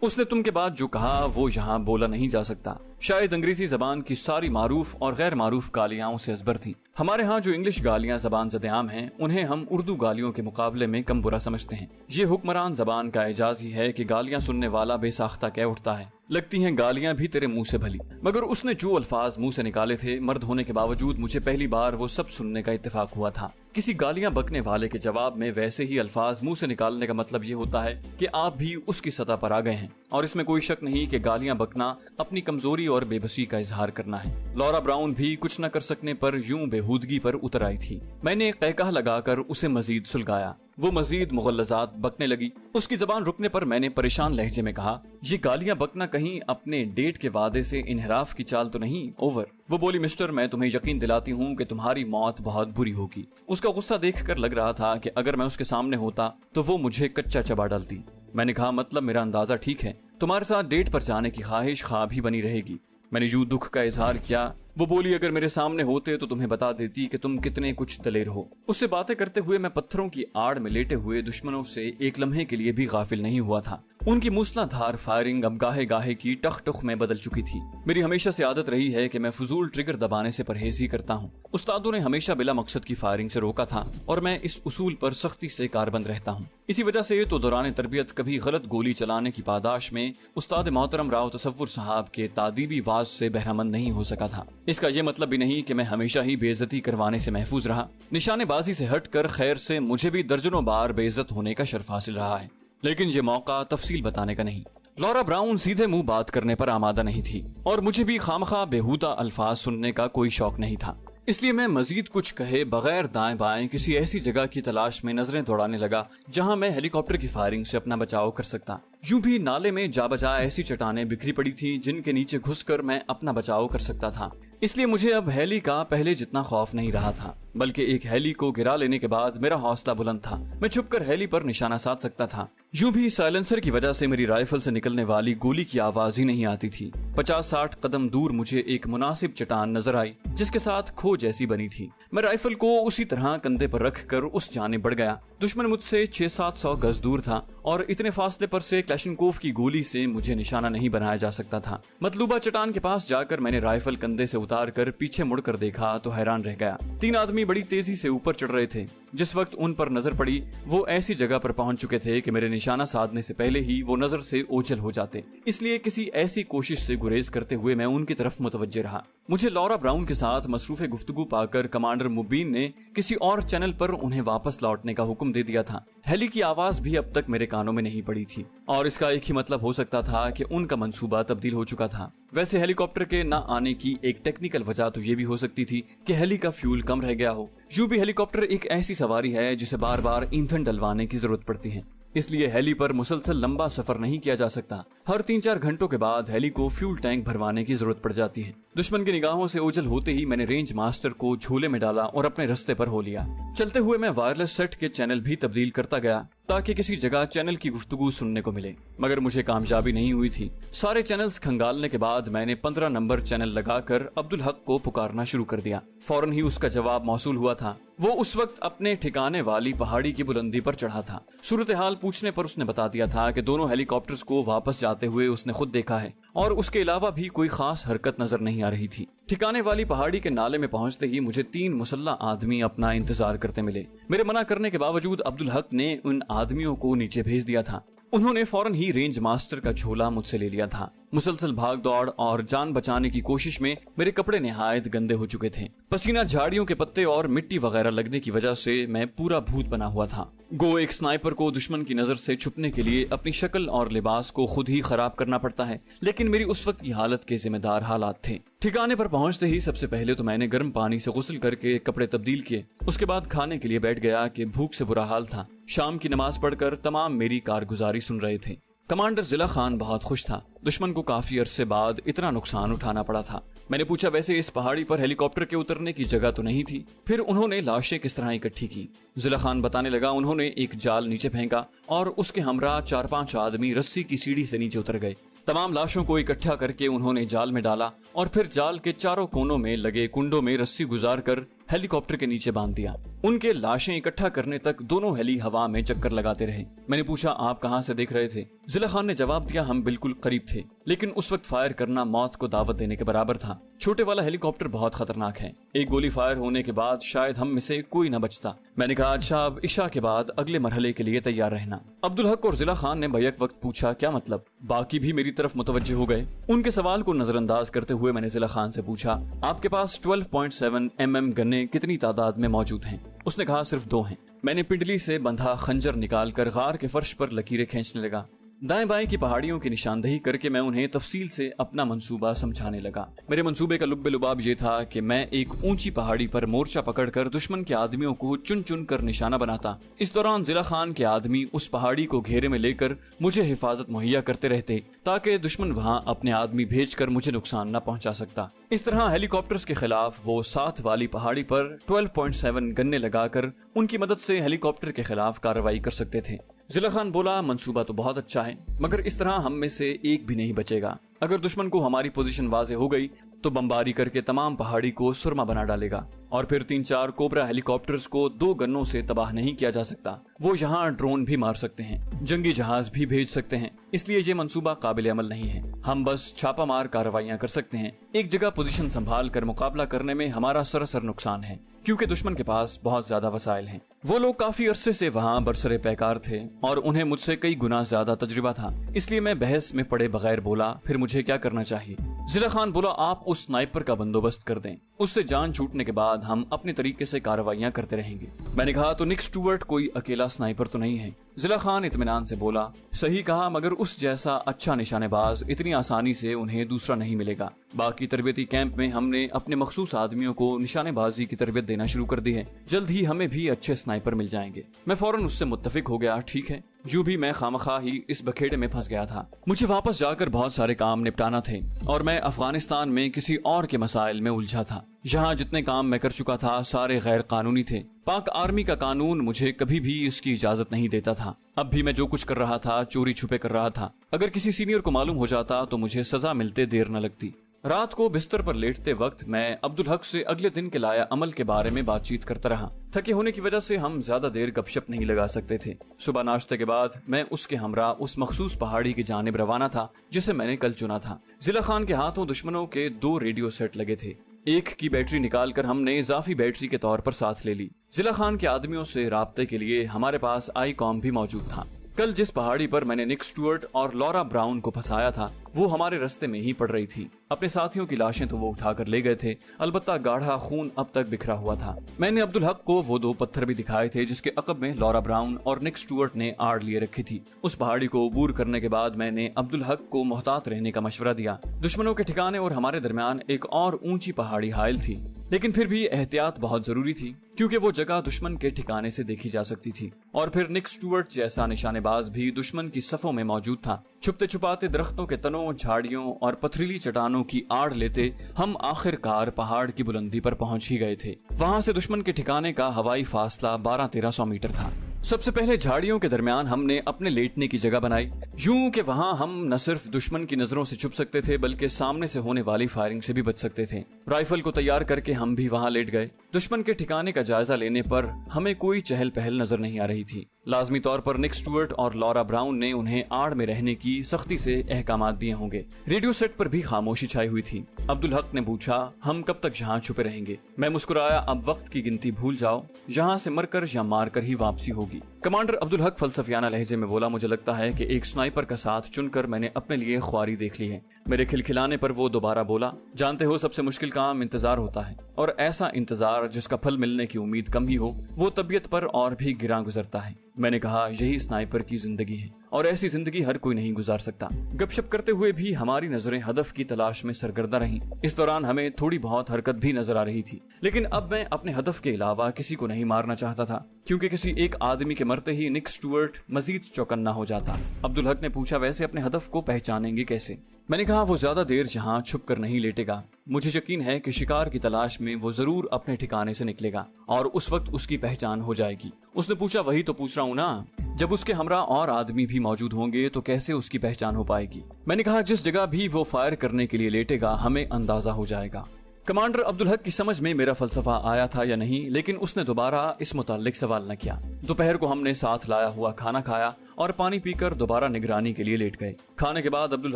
اس نے تم کے بعد جو کہا وہ یہاں بولا نہیں جا سکتا۔ شاید انگریزی زبان کی ساری معروف اور غیر معروف گالیاں اسے ازبر تھیں۔ ہمارے ہاں جو انگلش گالیاں زبان زد عام ہیں انہیں ہم اردو گالیوں کے مقابلے میں کم برا سمجھتے ہیں۔ یہ حکمران زبان کا اعجاز ہی ہے کہ گالیاں سننے والا بے ساختہ کہہ اٹھتا ہے، لگتی ہیں گالیاں بھی تیرے منہ سے بھلی۔ مگر اس نے جو الفاظ منہ سے نکالے تھے، مرد ہونے کے باوجود مجھے پہلی بار وہ سب سننے کا اتفاق ہوا تھا۔ کسی گالیاں بکنے والے کے جواب میں ویسے ہی الفاظ منہ سے نکالنے کا مطلب یہ ہوتا ہے کہ آپ بھی اس کی سطح پر آ گئے ہیں، اور اس میں کوئی شک نہیں کہ گالیاں بکنا اپنی کمزوری اور بے بسی کا اظہار کرنا ہے۔ لورا براؤن بھی کچھ نہ کر سکنے پر یوں بےہودگی پر اتر آئی تھی۔ میں نے ایک قہقہ لگا کر اسے مزید سلگایا۔ وہ مزید مغلظات بکنے لگی۔ اس کی زبان رکنے پر میں نے پریشان لہجے میں کہا، یہ گالیاں بکنا کہیں اپنے ڈیٹ کے وعدے سے انحراف کی چال تو نہیں، اوور۔ وہ بولی، مسٹر، میں تمہیں یقین دلاتی ہوں کہ تمہاری موت بہت بری ہوگی۔ اس کا غصہ دیکھ کر لگ رہا تھا کہ اگر میں اس کے سامنے ہوتا تو وہ مجھے کچا چبا ڈالتی۔ میں نے کہا، مطلب میرا اندازہ ٹھیک ہے، تمہارے ساتھ ڈیٹ پر جانے کی خواہش خواب ہی بنی رہے گی۔ میں نے یوں دکھ کا اظہار کیا۔ وہ بولی، اگر میرے سامنے ہوتے تو تمہیں بتا دیتی کہ تم کتنے کچھ دلیر ہو۔ اس سے باتیں کرتے ہوئے میں پتھروں کی آڑ میں لیٹے ہوئے دشمنوں سے ایک لمحے کے لیے بھی غافل نہیں ہوا تھا۔ ان کی موسلا دھار فائرنگ اب گاہے گاہے کی ٹخ ٹخ میں بدل چکی تھی۔ میری ہمیشہ سے عادت رہی ہے کہ میں فضول ٹریگر دبانے سے پرہیز ہی کرتا ہوں۔ استادوں نے ہمیشہ بلا مقصد کی فائرنگ سے روکا تھا اور میں اس اصول پر سختی سے کاربند رہتا ہوں۔ اسی وجہ سے تو دوران تربیت کبھی غلط گولی چلانے کی پاداش میں استاد محترم راؤ تصور صاحب کے تادیبی واز سے بہرامند نہیں ہو سکا تھا۔ اس کا یہ مطلب بھی نہیں کہ میں ہمیشہ ہی بے عزتی کروانے سے محفوظ رہا۔ نشانے بازی سے ہٹ کر خیر سے مجھے بھی درجنوں بار بے عزت ہونے کا شرف حاصل رہا ہے، لیکن یہ موقع تفصیل بتانے کا نہیں۔ لورا براؤن سیدھے منہ بات کرنے پر آمادہ نہیں تھی اور مجھے بھی خامخواہ بےہودہ الفاظ سننے کا کوئی شوق نہیں تھا، اس لیے میں مزید کچھ کہے بغیر دائیں بائیں کسی ایسی جگہ کی تلاش میں نظریں دوڑانے لگا جہاں میں ہیلی کاپٹر کی فائرنگ سے اپنا بچاؤ کر سکتا۔ یوں بھی نالے میں جا بجا ایسی چٹانیں بکھری پڑی تھی جن کے نیچے گھس کر میں اپنا بچاؤ کر سکتا تھا، اس لیے مجھے اب ہیلی کا پہلے جتنا خوف نہیں رہا تھا، بلکہ ایک ہیلی کو گرا لینے کے بعد میرا حوصلہ بلند تھا۔ میں چھپ کر ہیلی پر نشانہ سادھ سکتا تھا۔ یوں بھی سائلنسر کی وجہ سے میری رائفل سے نکلنے والی گولی کی آواز ہی نہیں آتی تھی۔ 50-60 قدم دور مجھے ایک مناسب چٹان نظر آئی جس کے ساتھ کھو جیسی بنی تھی۔ میں رائفل کو اسی طرح کندھے پر رکھ کر اس جانب بڑھ گیا۔ دشمن مجھ سے 600-700 گز دور تھا اور اتنے فاصلے پر سے کلاشنکوف کی گولی سے مجھے نشانہ نہیں بنایا جا سکتا تھا۔ مطلوبہ چٹان کے پاس جا کر میں نے رائفل کندھے سے اتار کر پیچھے مڑ کر دیکھا تو حیران رہ گیا۔ 3 آدمی بڑی تیزی سے اوپر چڑھ رہے تھے۔ جس وقت ان پر نظر پڑی وہ ایسی جگہ پر پہنچ چکے تھے کہ میرے نشانہ سادھنے سے پہلے ہی وہ نظر سے اوجھل ہو جاتے، اس لیے کسی ایسی کوشش سے گریز کرتے ہوئے میں ان کی طرف متوجہ رہا۔ مجھے لورا براؤن کے ساتھ مصروف گفتگو پا کر کمانڈر مبین نے کسی اور چینل پر انہیں واپس لوٹنے کا حکم دے دیا تھا۔ ہیلی کی آواز بھی اب تک میرے کانوں میں نہیں پڑی تھی اور اس کا ایک ہی مطلب ہو سکتا تھا کہ ان کا منصوبہ تبدیل ہو چکا تھا۔ ویسے ہیلی کاپٹر کے نہ آنے کی ایک ٹیکنیکل وجہ تو یہ بھی ہو سکتی تھی کہ ہیلی کا فیول کم رہ گیا ہو۔ یوں بھی ہیلی کاپٹر ایک ایسی سواری ہے جسے بار بار ایندھن ڈلوانے کی ضرورت پڑتی ہے، اس لیے ہیلی پر مسلسل لمبا سفر نہیں کیا جا سکتا۔ ہر 3-4 گھنٹوں کے بعد ہیلی کو فیول ٹینک بھروانے کی ضرورت پڑ جاتی ہے۔ دشمن کی نگاہوں سے اوجھل ہوتے ہی میں نے رینج ماسٹر کو جھولے میں ڈالا اور اپنے رستے پر ہو لیا۔ چلتے ہوئے میں وائرلیس سیٹ کے چینل بھی تبدیل کرتا گیا تاکہ کسی جگہ چینل کی گفتگو سننے کو ملے، مگر مجھے کامیابی نہیں ہوئی تھی۔ سارے چینلز کھنگالنے کے بعد میں نے 15 نمبر چینل لگا کر عبدالحق کو پکارنا شروع کر دیا۔ فوراً ہی اس کا جواب موصول ہوا تھا۔ वो उस वक्त अपने ठिकाने वाली पहाड़ी की बुलंदी पर चढ़ा था। सूरत हाल पूछने पर उसने बता दिया था कि दोनों हेलीकॉप्टर्स को वापस जाते हुए उसने खुद देखा है और उसके अलावा भी कोई खास हरकत नजर नहीं आ रही थी। ठिकाने वाली पहाड़ी के नाले में पहुंचते ही मुझे 3 मुसल्ला आदमी अपना इंतजार करते मिले। मेरे मना करने के बावजूद अब्दुल हक ने उन आदमियों को नीचे भेज दिया था। उन्होंने फौरन ही रेंज मास्टर का झोला मुझसे ले लिया था। मुसलसल भाग दौड़ और जान बचाने की कोशिश में मेरे कपड़े निहायत गंदे हो चुके थे। पसीना झाड़ियों के पत्ते और मिट्टी वगैरह लगने की वजह से मैं पूरा भूत बना हुआ था। गो एक स्नाइपर को दुश्मन की नजर से छुपने के लिए अपनी शक्ल और लिबास को खुद ही खराब करना पड़ता है, लेकिन मेरी उस वक्त की हालत के जिम्मेदार हालात थे। ठिकाने पर पहुंचते ही सबसे पहले तो मैंने गर्म पानी से गुस्ल करके कपड़े तब्दील किए। उसके बाद खाने के लिए बैठ गया कि भूख से बुरा हाल था। शाम की नमाज पढ़कर तमाम मेरी कारगुजारी सुन रहे थे। कमांडर जिला खान बहुत खुश था। दुश्मन को काफी अरसे बाद इतना नुकसान उठाना पड़ा था। मैंने पूछा, वैसे इस पहाड़ी पर हेलीकॉप्टर के उतरने की जगह तो नहीं थी? फिर उन्होंने लाशें किस तरह इकट्ठी की? जिला खान बताने लगा, उन्होंने एक जाल नीचे फेंका और उसके हमरा 4-5 आदमी रस्सी की सीढ़ी से नीचे उतर गए। तमाम लाशों को इकट्ठा करके उन्होंने जाल में डाला और फिर जाल के चारों कोनों में लगे कुंडों में रस्सी गुजार कर हेलीकॉप्टर के नीचे बांध दिया। उनके लाशें इकट्ठा करने तक दोनों हेली हवा में चक्कर लगाते रहे। मैंने पूछा, आप कहां से देख रहे थे? जिला खान ने जवाब दिया, हम बिल्कुल करीब थे, लेकिन उस वक्त फायर करना मौत को दावत देने के बराबर था। छोटे वाला हेलीकॉप्टर बहुत खतरनाक है। एक गोली फायर होने के बाद शायद हम में से कोई न बचता। मैंने कहा, अच्छा, अब इशा के बाद अगले मरहले के लिए तैयार रहना। अब्दुल हक और जिला खान ने बैक वक्त पूछा, क्या मतलब? बाकी भी मेरी तरफ मुतवज्जे हो गए। उनके सवाल को नजरअंदाज करते हुए मैंने जिला खान से पूछा, आपके पास 12.7 mm गन्ने कितनी तादाद में मौजूद हैं? उसने कहा, सिर्फ 2 हैं। मैंने पिंडली से बंधा खंजर निकालकर गार के फर्श पर लकीरें खींचने लगा। दाएं बाएं की पहाड़ियों की निशानदेही करके मैं उन्हें तफसील से अपना मंसूबा समझाने लगा। मेरे मंसूबे का लुब्बे लुबाब ये था कि मैं एक ऊंची पहाड़ी पर मोर्चा पकड़कर दुश्मन के आदमियों को चुन चुन कर निशाना बनाता। इस दौरान जिला खान के आदमी उस पहाड़ी को घेरे में लेकर मुझे हिफाजत मुहैया करते रहते ताकि दुश्मन वहां अपने आदमी भेजकर मुझे नुकसान न पहुंचा सकता। इस तरह हेलीकॉप्टर्स के खिलाफ वो 7 वाली पहाड़ी पर 12.7 गन्ने लगाकर उनकी मदद से हेलीकॉप्टर के खिलाफ कार्रवाई कर सकते थे। जिला खान बोला, मंसूबा तो बहुत अच्छा है, मगर इस तरह हम में से एक भी नहीं बचेगा। अगर दुश्मन को हमारी पोजीशन वाज़ेह हो गई तो बमबारी करके तमाम पहाड़ी को सुरमा बना डालेगा और फिर 3-4 कोबरा हेलीकॉप्टर्स को 2 गन्नों से तबाह नहीं किया जा सकता। वो यहाँ ड्रोन भी मार सकते हैं, जंगी जहाज भी भेज सकते हैं, इसलिए ये मंसूबा काबिल अमल नहीं है। हम बस छापा मार कार्रवाइयां कर सकते हैं। एक जगह पोजीशन संभाल कर मुकाबला करने में हमारा सरासर नुकसान है, क्योंकि दुश्मन के पास बहुत ज्यादा वसाइल हैं। वो लोग काफी अरसे से वहाँ बरसरे पैकार थे और उन्हें मुझसे कई गुना ज्यादा तजुर्बा था, इसलिए मैं बहस में पड़े बगैर बोला, फिर मुझे क्या करना चाहिए? जिला खान बोला, आप उस स्नाइपर का बंदोबस्त कर दें, उससे जान छूटने के बाद हम अपने तरीके से कार्रवाइयां करते रहेंगे। मैंने कहा, तो निक स्टुअर्ट कोई अकेला स्नाइपर तो नहीं है? जिला खान इत्मीनान से बोला, सही कहा, मगर उस जैसा अच्छा निशानेबाज इतनी आसानी से उन्हें दूसरा नहीं मिलेगा। बाकी तरबियती कैंप में हमने अपने मखसूस आदमियों को निशानेबाजी की तरबियत देना शुरू कर दी है। जल्द ही हमें भी अच्छे स्नाइपर मिल जाएंगे। मैं फौरन उससे मुत्तफिक हो गया, ठीक है। यूं भी मैं खामखा ही इस बखेड़े में फंस गया था। मुझे वापस जाकर बहुत सारे काम निपटाना थे और मैं अफगानिस्तान में किसी और के मसाइल में उलझा था। यहाँ जितने काम मैं कर चुका था सारे गैर कानूनी थे। पाक आर्मी का कानून मुझे कभी भी इसकी इजाजत नहीं देता था। अब भी मैं जो कुछ कर रहा था चोरी छुपे कर रहा था। अगर किसी सीनियर को मालूम हो जाता तो मुझे सजा मिलते देर न लगती। रात को बिस्तर पर लेटते वक्त मैं अब्दुल हक से अगले दिन के लाया अमल के बारे में बातचीत करता रहा। थके होने की वजह से हम ज्यादा देर गपशप नहीं लगा सकते थे। सुबह नाश्ते के बाद मैं उसके हमरा उस मखसूस पहाड़ी की जानिब रवाना था जिसे मैंने कल चुना था। जिला खान के हाथों दुश्मनों के 2 रेडियो सेट लगे थे। एक की बैटरी निकालकर हमने इजाफी बैटरी के तौर पर साथ ले ली। जिला खान के आदमियों से राब्ते के लिए हमारे पास आईकॉम भी मौजूद था। कल जिस पहाड़ी पर मैंने निक स्टुअर्ट और लॉरा ब्राउन को फंसाया था वो हमारे रास्ते में ही पड़ रही थी। अपने साथियों की लाशें तो वो उठाकर ले गए थे, अलबत्ता गाढ़ा खून अब तक बिखरा हुआ था। मैंने अब्दुल हक को वो 2 पत्थर भी दिखाए थे जिसके अकब में लॉरा ब्राउन और निक स्टुअर्ट ने आड़ लिए रखी थी। उस पहाड़ी को अबूर करने के बाद मैंने अब्दुल हक को मोहतात रहने का मशवरा दिया। दुश्मनों के ठिकाने और हमारे दरमियान एक और ऊंची पहाड़ी हायल थी, लेकिन फिर भी एहतियात बहुत जरूरी थी क्योंकि वो जगह दुश्मन के ठिकाने से देखी जा सकती थी। और फिर निक स्टुअर्ट जैसा निशानेबाज भी दुश्मन की सफों में मौजूद था। छुपते छुपाते दरख्तों के तनों, झाड़ियों और पथरीली चट्टानों की आड़ लेते हम आखिरकार पहाड़ की बुलंदी पर पहुंच ही गए थे। वहां से दुश्मन के ठिकाने का हवाई फासला 1200-1300 मीटर था। सबसे पहले झाड़ियों के दरमियान हमने अपने लेटने की जगह बनाई, यूं कि वहां हम न सिर्फ दुश्मन की नजरों से छुप सकते थे बल्कि सामने से होने वाली फायरिंग से भी बच सकते थे। राइफल को तैयार करके हम भी वहां लेट गए। दुश्मन के ठिकाने का जायजा लेने पर हमें कोई चहल पहल नजर नहीं आ रही थी। लाजमी तौर पर निक स्टुअर्ट और लॉरा ब्राउन ने उन्हें आड़ में रहने की सख्ती से अहकामात दिए होंगे। रेडियो सेट पर भी खामोशी छाई हुई थी। अब्दुल हक ने पूछा, हम कब तक यहाँ छुपे रहेंगे? मैं मुस्कुराया, अब वक्त की गिनती भूल जाओ, यहाँ से मरकर या मारकर ही वापसी होगी। कमांडर अब्दुल हक फलसफियाना लहजे में बोला, मुझे लगता है कि एक स्नाइपर का साथ चुनकर मैंने अपने लिए ख्वारी देख ली है। मेरे खिलखिलाने पर वो दोबारा बोला, जानते हो सबसे मुश्किल काम इंतजार होता है, और ऐसा इंतजार जिसका फल मिलने की उम्मीद कम ही हो, वो तबीयत पर और भी गिरा गुजरता है। मैंने कहा, यही स्नाइपर की जिंदगी है, और ऐसी जिंदगी हर कोई नहीं गुजार सकता। गपशप करते हुए भी हमारी नजरें हदफ की तलाश में सरगर्दा रहीं। इस दौरान हमें थोड़ी बहुत हरकत भी नजर आ रही थी, लेकिन अब मैं अपने हदफ के अलावा किसी को नहीं मारना चाहता था, क्योंकि किसी एक आदमी के मरते ही निक स्टुअर्ट मजीद चौकन्ना हो जाता। अब्दुल हक ने पूछा, वैसे अपने हदफ को पहचानेंगे कैसे? मैंने कहा, वो ज्यादा देर यहाँ छुप कर नहीं लेटेगा। मुझे यकीन है कि शिकार की तलाश में वो जरूर अपने ठिकाने से निकलेगा, और उस वक्त उसकी पहचान हो जाएगी। उसने पूछा, वही तो पूछ रहा हूँ ना, जब उसके हमरा और आदमी भी मौजूद होंगे तो कैसे उसकी पहचान हो पाएगी? मैंने कहा, जिस जगह भी वो फायर करने के लिए लेटेगा हमें अंदाजा हो जाएगा। कमांडर अब्दुल हक की समझ में मेरा फलसफा आया था या नहीं, लेकिन उसने दोबारा इस मुताल्लिक सवाल न किया। दोपहर को हमने साथ लाया हुआ खाना खाया और पानी पीकर दोबारा निगरानी के लिए लेट गए। खाने के बाद अब्दुल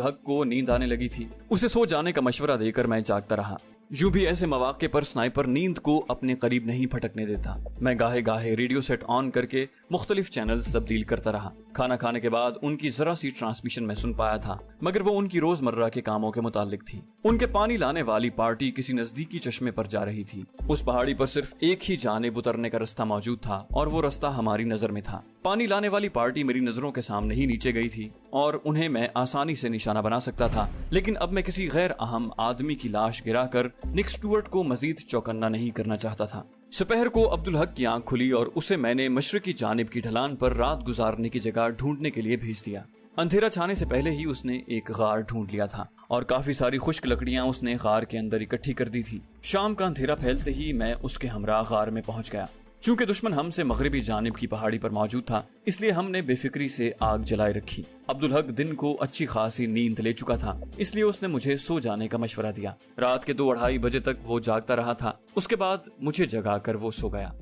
हक को नींद आने लगी थी। उसे सो जाने का मशवरा देकर मैं जागता रहा। यूं भी ऐसे मौके पर स्नाइपर नींद को अपने करीब नहीं फटकने देता। मैं गाहे गाहे रेडियो सेट ऑन करके मुख्तलिफ चैनल्स तब्दील करता रहा। खाना खाने के बाद उनकी जरा सी ट्रांसमिशन में सुन पाया था, मगर वो उनकी रोजमर्रा के कामों के मुतालिक थी। उनके पानी लाने वाली पार्टी किसी नजदीकी चश्मे पर जा रही थी। उस पहाड़ी पर सिर्फ एक ही जानिब उतरने का रास्ता मौजूद था, और वो रास्ता हमारी नजर में था। पानी लाने वाली पार्टी मेरी नजरों के सामने ही नीचे गई थी, और उन्हें मैं आसानी से निशाना बना सकता था, लेकिन अब मैं किसी गैर अहम आदमी की लाश गिराकर निक स्टुअर्ट को मजीद चौकन्ना नहीं करना चाहता था। दोपहर को अब्दुल हक की आंख खुली और उसे मैंने मशरकी जानिब की ढलान पर रात गुजारने की जगह ढूंढने के लिए भेज दिया। अंधेरा छाने से पहले ही उसने एक गार ढूंढ लिया था, और काफी सारी खुश्क लकड़ियां उसने गार के अंदर इकट्ठी कर दी थी। शाम का अंधेरा फैलते ही मैं उसके हमरा गार में पहुंच गया। चूंकि दुश्मन हमसे मगरबी जानिब की पहाड़ी पर मौजूद था, इसलिए हमने बेफिक्री से आग जलाए रखी। अब्दुल हक दिन को अच्छी खासी नींद ले चुका था, इसलिए उसने मुझे सो जाने का मशवरा दिया। रात के 2-2:30 बजे तक वो जागता रहा था। उसके बाद मुझे जगाकर वो सो गया।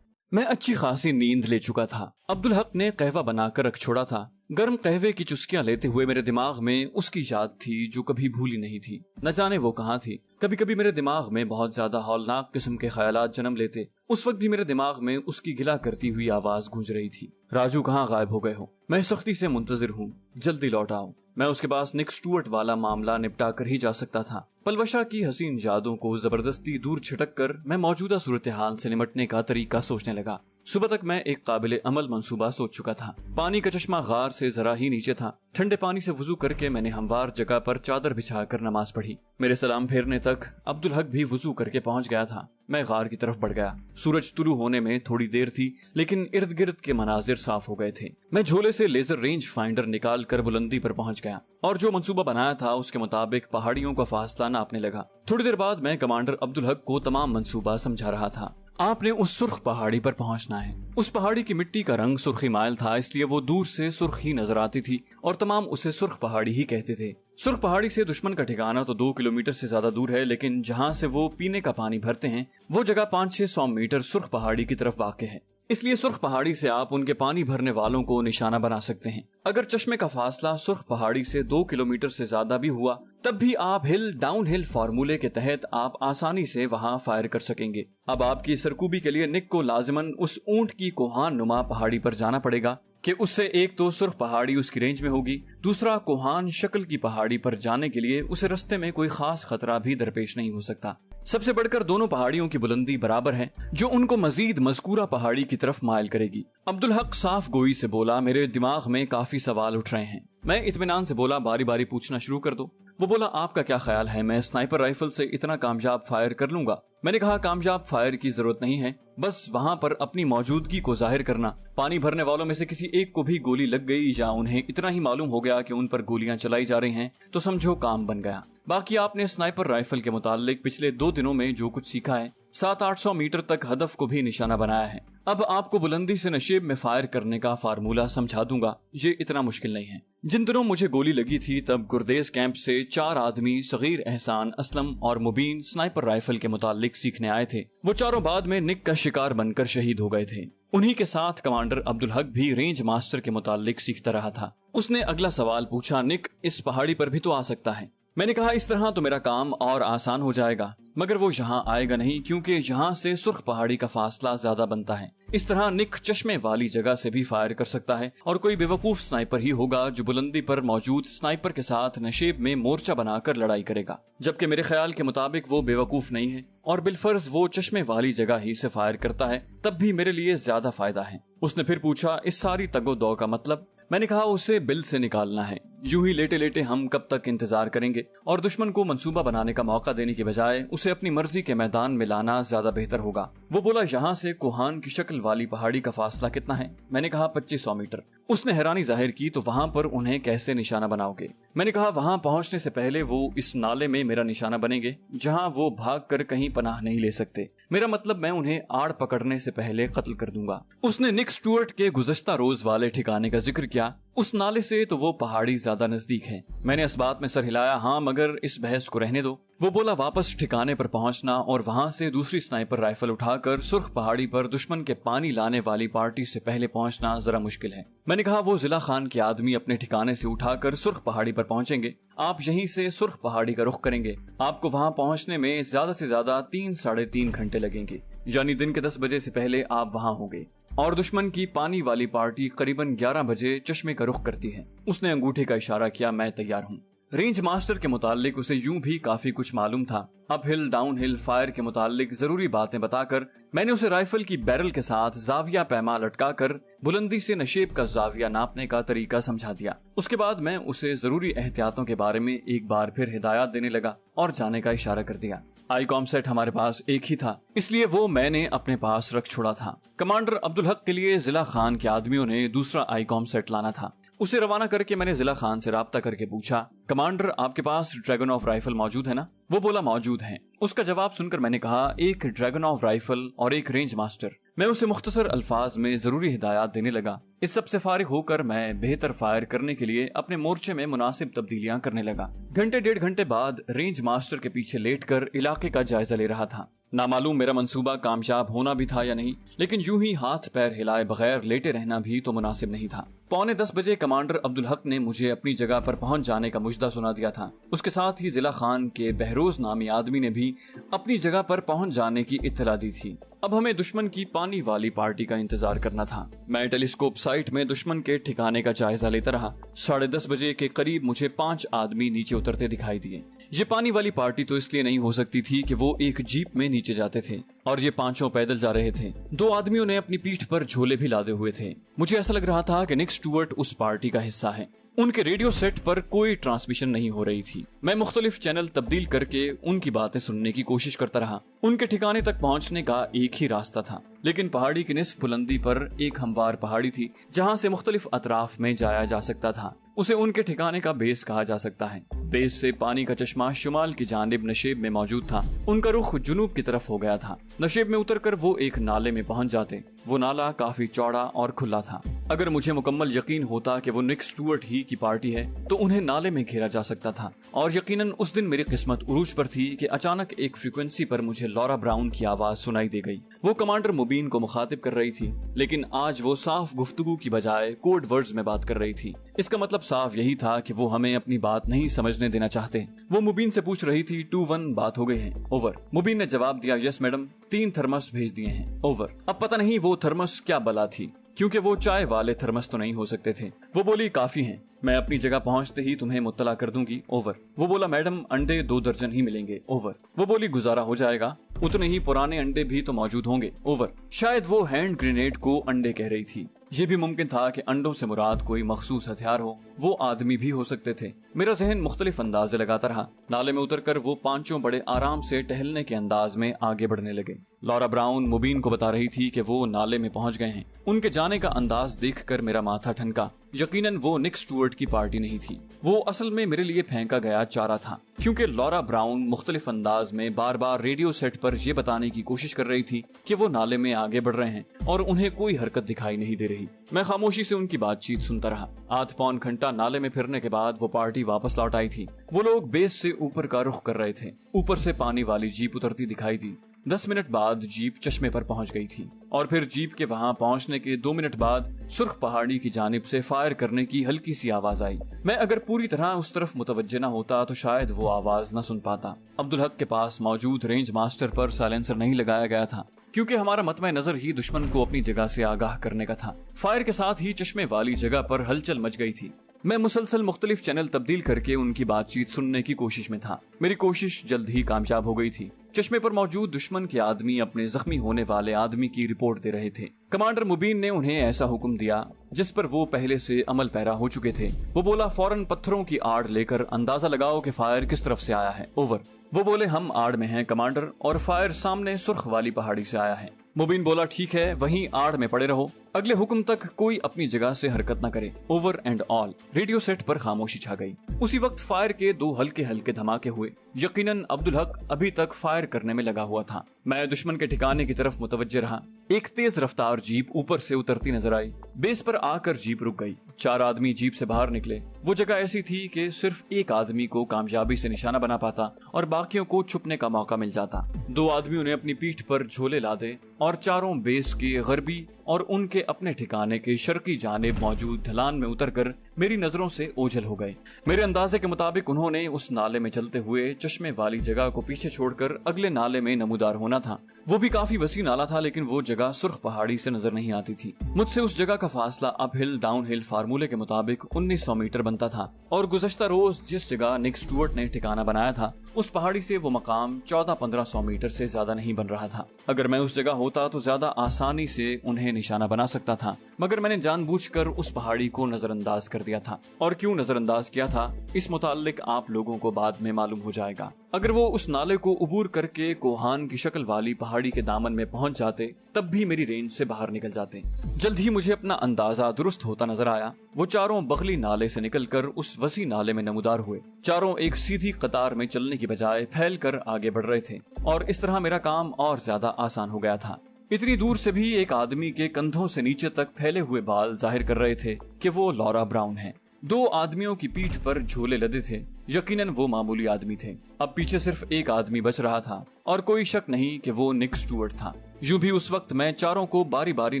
मैं अच्छी खासी नींद ले चुका था। अब्दुल हक ने कहवा बनाकर रख छोड़ा था। गर्म कहवे की चुस्कियां लेते हुए मेरे दिमाग में उसकी याद थी जो कभी भूली नहीं थी। न जाने वो कहाँ थी। कभी कभी मेरे दिमाग में बहुत ज्यादा हौलनाक किस्म के ख्यालात जन्म लेते। उस वक्त भी मेरे दिमाग में उसकी गिला करती हुई आवाज गूंज रही थी, राजू कहाँ गायब हो गए हो? मैं सख्ती से मुंतजिर हूँ, जल्दी लौट आओ। मैं उसके पास निक स्टुअर्ट वाला मामला निपटा कर ही जा सकता था। पलवशा की हसीन यादों को जबरदस्ती दूर छिटक कर मैं मौजूदा सूरत हाल से निपटने का तरीका सोचने लगा। सुबह तक मैं एक काबिल अमल मंसूबा सोच चुका था। पानी का चश्मा गार से जरा ही नीचे था। ठंडे पानी से वुजू करके मैंने हमवार जगह पर चादर बिछाकर नमाज पढ़ी। मेरे सलाम फेरने तक अब्दुल हक भी वुजू करके पहुंच गया था। मैं गार की तरफ बढ़ गया। सूरज तुलू होने में थोड़ी देर थी, लेकिन इर्द गिर्द के मनाजिर साफ हो गए थे। मैं झोले से लेजर रेंज फाइंडर निकाल कर बुलंदी पर पहुंच गया और जो मंसूबा बनाया था उसके मुताबिक पहाड़ियों का फासला नापने लगा। थोड़ी देर बाद मैं कमांडर अब्दुल हक को तमाम मंसूबा समझा रहा था। आपने उस सुर्ख पहाड़ी पर पहुंचना है। उस पहाड़ी की मिट्टी का रंग सुर्खी माइल था, इसलिए वो दूर से सुर्ख ही नजर आती थी और तमाम उसे सुर्ख पहाड़ी ही कहते थे। सुर्ख पहाड़ी से दुश्मन का ठिकाना तो 2 किलोमीटर से ज्यादा दूर है, लेकिन जहाँ से वो पीने का पानी भरते हैं वो जगह 500-600 मीटर सुर्ख पहाड़ी की तरफ वाक़ है। इसलिए सुर्ख पहाड़ी से आप उनके पानी भरने वालों को निशाना बना सकते हैं। अगर चश्मे का फासला सुर्ख पहाड़ी से 2 किलोमीटर से ज्यादा भी हुआ, तब भी आप हिल डाउन हिल फार्मूले के तहत आप आसानी से वहां फायर कर सकेंगे। अब आपकी सरकूबी के लिए निक को लाजिमन उस ऊंट की कोहान नुमा पहाड़ी पर जाना पड़ेगा कि उससे एक तो सुर्ख पहाड़ी उसकी रेंज में होगी, दूसरा कोहान शक्ल की पहाड़ी पर जाने के लिए उसे रास्ते में कोई खास खतरा भी दरपेश नहीं हो सकता। सबसे बढ़कर दोनों पहाड़ियों की बुलंदी बराबर है, जो उनको मजीद मज़कूरा पहाड़ी की तरफ माइल करेगी। अब्दुल हक साफ गोई से बोला, मेरे दिमाग में काफी सवाल उठ रहे हैं। मैं इत्मीनान से बोला, बारी बारी पूछना शुरू कर दो। वो बोला, आपका क्या ख्याल है, मैं स्नाइपर राइफल से इतना कामयाब फायर कर लूंगा? मैंने कहा, कामयाब फायर की जरूरत नहीं है, बस वहाँ पर अपनी मौजूदगी को जाहिर करना। पानी भरने वालों में से किसी एक को भी गोली लग गई या उन्हें इतना ही मालूम हो गया कि उन पर गोलियां चलाई जा रही हैं, तो समझो काम बन गया। बाकी आपने स्नाइपर राइफल के मुतालिक पिछले 2 दिनों में जो कुछ सीखा है, 700-800 मीटर तक हदफ को भी निशाना बनाया है। اب آپ کو بلندی سے نشیب میں فائر کرنے کا فارمولا سمجھا دوں گا، یہ اتنا مشکل نہیں ہے۔ جن دنوں مجھے گولی لگی تھی تب گردیز کیمپ سے 4 آدمی صغیر، احسان، اسلم اور مبین سنائپر رائفل کے متعلق سیکھنے آئے تھے۔ وہ چاروں بعد میں نک کا شکار بن کر شہید ہو گئے تھے۔ انہی کے ساتھ کمانڈر عبدالحق بھی رینج ماسٹر کے متعلق سیکھتا رہا تھا۔ اس نے اگلا سوال پوچھا، نک اس پہاڑی پر بھی تو آ سکتا ہے؟ میں نے کہا اس طرح تو میرا کام اور آسان ہو جائے گا، مگر وہ یہاں آئے گا نہیں کیونکہ یہاں سے سرخ پہاڑی کا فاصلہ زیادہ بنتا ہے۔ اس طرح نک چشمے والی جگہ سے بھی فائر کر سکتا ہے اور کوئی بے وقوف سنائپر ہی ہوگا جو بلندی پر موجود سنائپر کے ساتھ نشیب میں مورچہ بنا کر لڑائی کرے گا، جبکہ میرے خیال کے مطابق وہ بے وقوف نہیں ہے اور بالفرض وہ چشمے والی جگہ ہی سے فائر کرتا ہے، تب بھی میرے لیے زیادہ فائدہ ہے۔ اس نے پھر پوچھا، اس ساری تگ و دو کا مطلب؟ میں نے کہا اسے بل سے نکالنا ہے۔ یوں ہی لیٹے لیٹے ہم کب تک انتظار کریں گے، اور دشمن کو منصوبہ بنانے کا موقع دینے کی بجائے اسے اپنی مرضی کے میدان میں لانا زیادہ بہتر ہوگا۔ وہ بولا، یہاں سے کوہان کی شکل والی پہاڑی کا فاصلہ کتنا ہے؟ میں نے کہا 2500 میٹر۔ اس نے حیرانی ظاہر کی، تو وہاں پر انہیں کیسے نشانہ بناؤ گے؟ میں نے کہا وہاں پہنچنے سے پہلے وہ اس نالے میں میرا نشانہ بنیں گے جہاں وہ بھاگ کر کہیں پناہ نہیں لے سکتے۔ میرا مطلب میں انہیں آڑ پکڑنے سے پہلے قتل کر دوں گا۔ اس نے نک سٹورٹ کے گزشتہ روز والے ٹھکانے کا ذکر کیا۔ اس نالے سے تو وہ پہاڑی زیادہ نزدیک ہے۔ میں نے اس بات میں سر ہلایا، ہاں مگر اس بحث کو رہنے دو۔ وہ بولا، واپس ٹھکانے پر پہنچنا اور وہاں سے دوسری سنائپر رائفل اٹھا کر سرخ پہاڑی پر دشمن کے پانی لانے والی پارٹی سے پہلے پہنچنا ذرا مشکل ہے۔ میں نے کہا وہ ضلع خان کے آدمی اپنے ٹھکانے سے اٹھا کر سرخ پہاڑی پر پہنچیں گے، آپ یہیں سے سرخ پہاڑی کا رخ کریں گے۔ آپ کو وہاں پہنچنے میں زیادہ سے زیادہ 3-3.5 گھنٹے لگیں گے، یعنی دن کے 10 بجے سے پہلے آپ وہاں ہوں گے، اور دشمن کی پانی والی پارٹی قریباً 11 بجے چشمے کا رخ کرتی ہے۔ اس نے انگوٹھے کا اشارہ کیا، میں تیار ہوں۔ رینج ماسٹر کے متعلق اسے یوں بھی کافی کچھ معلوم تھا۔ اپ ہل ڈاؤن ہل فائر کے متعلق ضروری باتیں بتا کر میں نے اسے رائفل کی بیرل کے ساتھ زاویہ پیما لٹکا کر بلندی سے نشیب کا زاویہ ناپنے کا طریقہ سمجھا دیا۔ اس کے بعد میں اسے ضروری احتیاطوں کے بارے میں ایک بار پھر ہدایات دینے لگا اور جانے کا اشارہ کر دیا۔ آئی کام سیٹ ہمارے پاس ایک ہی تھا، اس لیے وہ میں نے اپنے پاس رکھ چھوڑا تھا۔ کمانڈر عبدالحق کے لیے ضلع خان کے آدمیوں نے دوسرا آئی کام سیٹ لانا تھا۔ اسے روانہ کر کے میں نے ضلع خان سے رابطہ کر کے پوچھا، کمانڈر آپ کے پاس ڈریگن آف رائفل موجود ہے نا؟ وہ بولا موجود ہیں۔ اس کا جواب سن کر میں نے کہا، ایک ڈریگن آف رائفل اور ایک رینج ماسٹر۔ میں اسے مختصر الفاظ میں ضروری ہدایات دینے لگا۔ اس سب سے فارغ ہو کر میں بہتر فائر کرنے کے لیے اپنے مورچے میں مناسب تبدیلیاں کرنے لگا۔ گھنٹے 1.5 گھنٹے بعد رینج ماسٹر کے پیچھے لیٹ کر علاقے کا جائزہ لے رہا تھا۔ نامعلوم میرا منصوبہ کامیاب ہونا بھی تھا یا نہیں، لیکن یوں ہی ہاتھ پیر ہلائے بغیر لیٹے رہنا بھی تو مناسب نہیں تھا۔ 9:45 بجے کمانڈر عبدالحق نے مجھے اپنی جگہ پر پہنچ جانے کا مجدہ سنا دیا تھا۔ اس کے ساتھ ہی ضلع خان کے بہروز نامی آدمی نے بھی اپنی جگہ پر پہنچ جانے کی اطلاع دی تھی۔ اب ہمیں دشمن کی پانی والی پارٹی کا انتظار کرنا تھا۔ میں ٹیلیسکوپ سائٹ میں دشمن کے ٹھکانے کا جائزہ لیتا رہا۔ 10:30 بجے کے قریب مجھے 5 آدمی نیچے اترتے دکھائی دیے۔ یہ پانی والی پارٹی تو اس لیے نہیں ہو سکتی تھی کہ وہ ایک جیپ میں نیچے جاتے تھے اور یہ 5 پیدل جا رہے تھے۔ 2 آدمیوں نے اپنی پیٹھ پر جھولے بھی لادے ہوئے تھے۔ مجھے ایسا لگ رہا تھا کہ نک سٹورٹ اس پارٹی کا حصہ ہے۔ ان کے ریڈیو سیٹ پر کوئی ٹرانسمیشن نہیں ہو رہی تھی۔ میں مختلف چینل تبدیل کر کے ان کی باتیں سننے کی کوشش کرتا رہا۔ ان کے ٹھکانے تک پہنچنے کا ایک ہی راستہ تھا، لیکن پہاڑی کی نصف بلندی پر ایک ہموار پہاڑی تھی جہاں سے مختلف اطراف میں جایا جا سکتا تھا۔ اسے ان کے ٹھکانے کا بیس کہا جا سکتا ہے۔ بیس سے پانی کا چشمہ شمال کی جانب نشیب میں موجود تھا۔ ان کا رخ جنوب کی طرف ہو گیا تھا۔ نشیب میں اتر کر وہ ایک نالے میں پہنچ جاتے۔ وہ نالا کافی چوڑا اور کھلا تھا۔ اگر مجھے مکمل یقین ہوتا کہ وہ نک سٹورٹ ہی کی پارٹی ہے تو انہیں نالے میں گھیرا جا سکتا تھا، اور یقیناً اس دن میری قسمت عروج پر تھی کہ اچانک ایک فریکوینسی پر مجھے لورا براؤن کی آواز سنائی دے گئی۔ وہ کمانڈر مبین کو مخاطب کر رہی تھی، لیکن آج وہ صاف گفتگو کی بجائے کوڈ ورڈز میں بات کر رہی تھی۔ اس کا مطلب صاف یہی تھا کہ وہ ہمیں اپنی بات نہیں سمجھنے دینا چاہتے۔ وہ مبین سے پوچھ رہی تھی 2-1 بات ہو گئی ہے، اوور۔ مبین نے جواب دیا، یس میڈم، 3 تھرمس بھیج دیے ہیں، اوور۔ اب پتہ نہیں وہ تھرمس کیا بلا تھی، کیونکہ وہ چائے والے تھرمس تو نہیں ہو سکتے تھے۔ وہ بولی، کافی ہیں، میں اپنی جگہ پہنچتے ہی تمہیں مطلع کر دوں گی، اوور۔ وہ بولا، میڈم انڈے 2 درجن ہی ملیں گے، اوور۔ وہ بولی، گزارا ہو جائے گا، اتنے ہی پرانے انڈے بھی تو موجود ہوں گے، اوور۔ شاید وہ ہینڈ گرینیڈ کو انڈے کہہ رہی تھی۔ یہ بھی ممکن تھا کہ انڈوں سے مراد کوئی مخصوص ہتھیار ہو، وہ آدمی بھی ہو سکتے تھے۔ میرا ذہن مختلف اندازے لگاتا رہا۔ نالے میں اتر کر وہ 5 بڑے آرام سے ٹہلنے کے انداز میں آگے بڑھنے لگے۔ لورا براؤن مبین کو بتا رہی تھی کہ وہ نالے میں پہنچ گئے ہیں۔ ان کے جانے کا انداز دیکھ کر میرا ماتھا ٹھنکا۔ यकीनन वो निक स्टुअर्ट की पार्टी नहीं थी, वो असल में मेरे लिए फेंका गया चारा था, क्योंकि लॉरा ब्राउन मुख्तलिफ अंदाज में बार बार रेडियो सेट पर यह बताने की कोशिश कर रही थी कि वो नाले में आगे बढ़ रहे हैं और उन्हें कोई हरकत दिखाई नहीं दे रही। मैं खामोशी से उनकी बातचीत सुनता रहा। आध पौन घंटा नाले में फिरने के बाद वो पार्टी वापस लौट आई थी। वो लोग बेस से ऊपर का रुख कर रहे थे। ऊपर से पानी वाली जीप उतरती दिखाई दी। 10 मिनट बाद जीप चश्मे पर पहुंच गई थी और फिर जीप के वहां पहुंचने के 2 मिनट बाद सुर्ख पहाड़ी की जानिब से फायर करने की हल्की सी आवाज आई। मैं अगर पूरी तरह उस तरफ मुतवज्जे न होता तो शायद वो आवाज न सुन पाता। अब्दुल हक के पास मौजूद रेंज मास्टर पर साइलेंसर नहीं लगाया गया था, क्योंकि हमारा मतम नजर ही दुश्मन को अपनी जगह से आगाह करने का था। फायर के साथ ही चश्मे वाली जगह पर हलचल मच गई थी। मैं मुसलसल मुख्तलिफ चैनल तब्दील करके उनकी बातचीत सुनने की कोशिश में था। मेरी कोशिश जल्द ही कामयाब हो गई थी। चश्मे पर मौजूद दुश्मन के आदमी अपने जख्मी होने वाले आदमी की रिपोर्ट दे रहे थे। कमांडर मुबीन ने उन्हें ऐसा हुक्म दिया जिस पर वो पहले से अमल पैरा हो चुके थे। वो बोला, फौरन पत्थरों की आड़ लेकर अंदाजा लगाओ कि फायर किस तरफ से आया है। ओवर। वो बोले, हम आड़ में हैं कमांडर, और फायर सामने सुर्ख वाली पहाड़ी से आया है। मुबीन बोला, ठीक है, वहीं आड़ में पड़े रहो, अगले हुक्म तक कोई अपनी जगह से हरकत न करे। Over and all. Radio set पर खामोशी छा गई। उसी वक्त फायर के 2 हल्के हल्के धमाके हुए। यकीनन अब्दुल हक अभी तक फायर करने में लगा हुआ था। मैं दुश्मन के ठिकाने की तरफ मुतवज्जे रहा। एक तेज रफ्तार जीप ऊपर से उतरती नजर आई। बेस पर आकर जीप रुक गई। 4 आदमी जीप से बाहर निकले। वो जगह ऐसी थी कि सिर्फ एक आदमी को कामयाबी से निशाना बना पाता और बाकियों को छुपने का मौका मिल जाता। 2 आदमियों ने अपनी पीठ पर झोले लादे और चारों बेस के गरबी और उनके अपने ठिकाने के शर्की जानिब मौजूद ढलान में उतरकर मेरी नजरों से ओझल हो गए। मेरे अंदाजे के मुताबिक उन्होंने उस नाले में चलते हुए चश्मे वाली जगह को पीछे छोड़कर अगले नाले में नमूदार होना था। वो भी काफी वसी नाला था, लेकिन वो जगह सुर्ख पहाड़ी से नजर नहीं आती थी। मुझसे उस जगह का फासला अप हिल डाउन हिल फार्मूले के मुताबिक 1900 मीटर बनता था और गुज़श्ता रोज जिस जगह निक स्टुअर्ट ने ठिकाना बनाया था उस पहाड़ी से वो मकाम 1400-1500 मीटर से ज्यादा नहीं बन रहा था। अगर मैं उस जगह होता तो ज्यादा आसानी से उन्हें निशाना बना सकता था, मगर मैंने जानबूझकर उस पहाड़ी को नजरअंदाज कर दिया था। और क्यों नजरअंदाज किया था, इस मुताल्लिक आप लोगों को बाद में मालूम हो जाएगा। अगर वो उस नाले को उबूर करके कोहान की शक्ल वाली पहाड़ी के दामन में पहुंच जाते तब भी मेरी रेंज से बाहर निकल जाते। जल्द ही मुझे अपना अंदाजा दुरुस्त होता नजर आया। वो चारों बगली नाले से निकलकर उस वसी नाले में नमूदार हुए। चारों एक सीधी कतार में चलने की बजाय फैल कर आगे बढ़ रहे थे और इस तरह मेरा काम और ज्यादा आसान हो गया था। इतनी दूर से भी एक आदमी के कंधों से नीचे तक फैले हुए बाल जाहिर कर रहे थे कि वो लॉरा ब्राउन है। 2 आदमियों की पीठ पर झोले लदे थे। यकीनन वो मामूली आदमी थे। अब पीछे सिर्फ एक आदमी बच रहा था और कोई शक नहीं कि वो निक स्टुअर्ट था। यूं भी उस वक्त मैं चारों को बारी बारी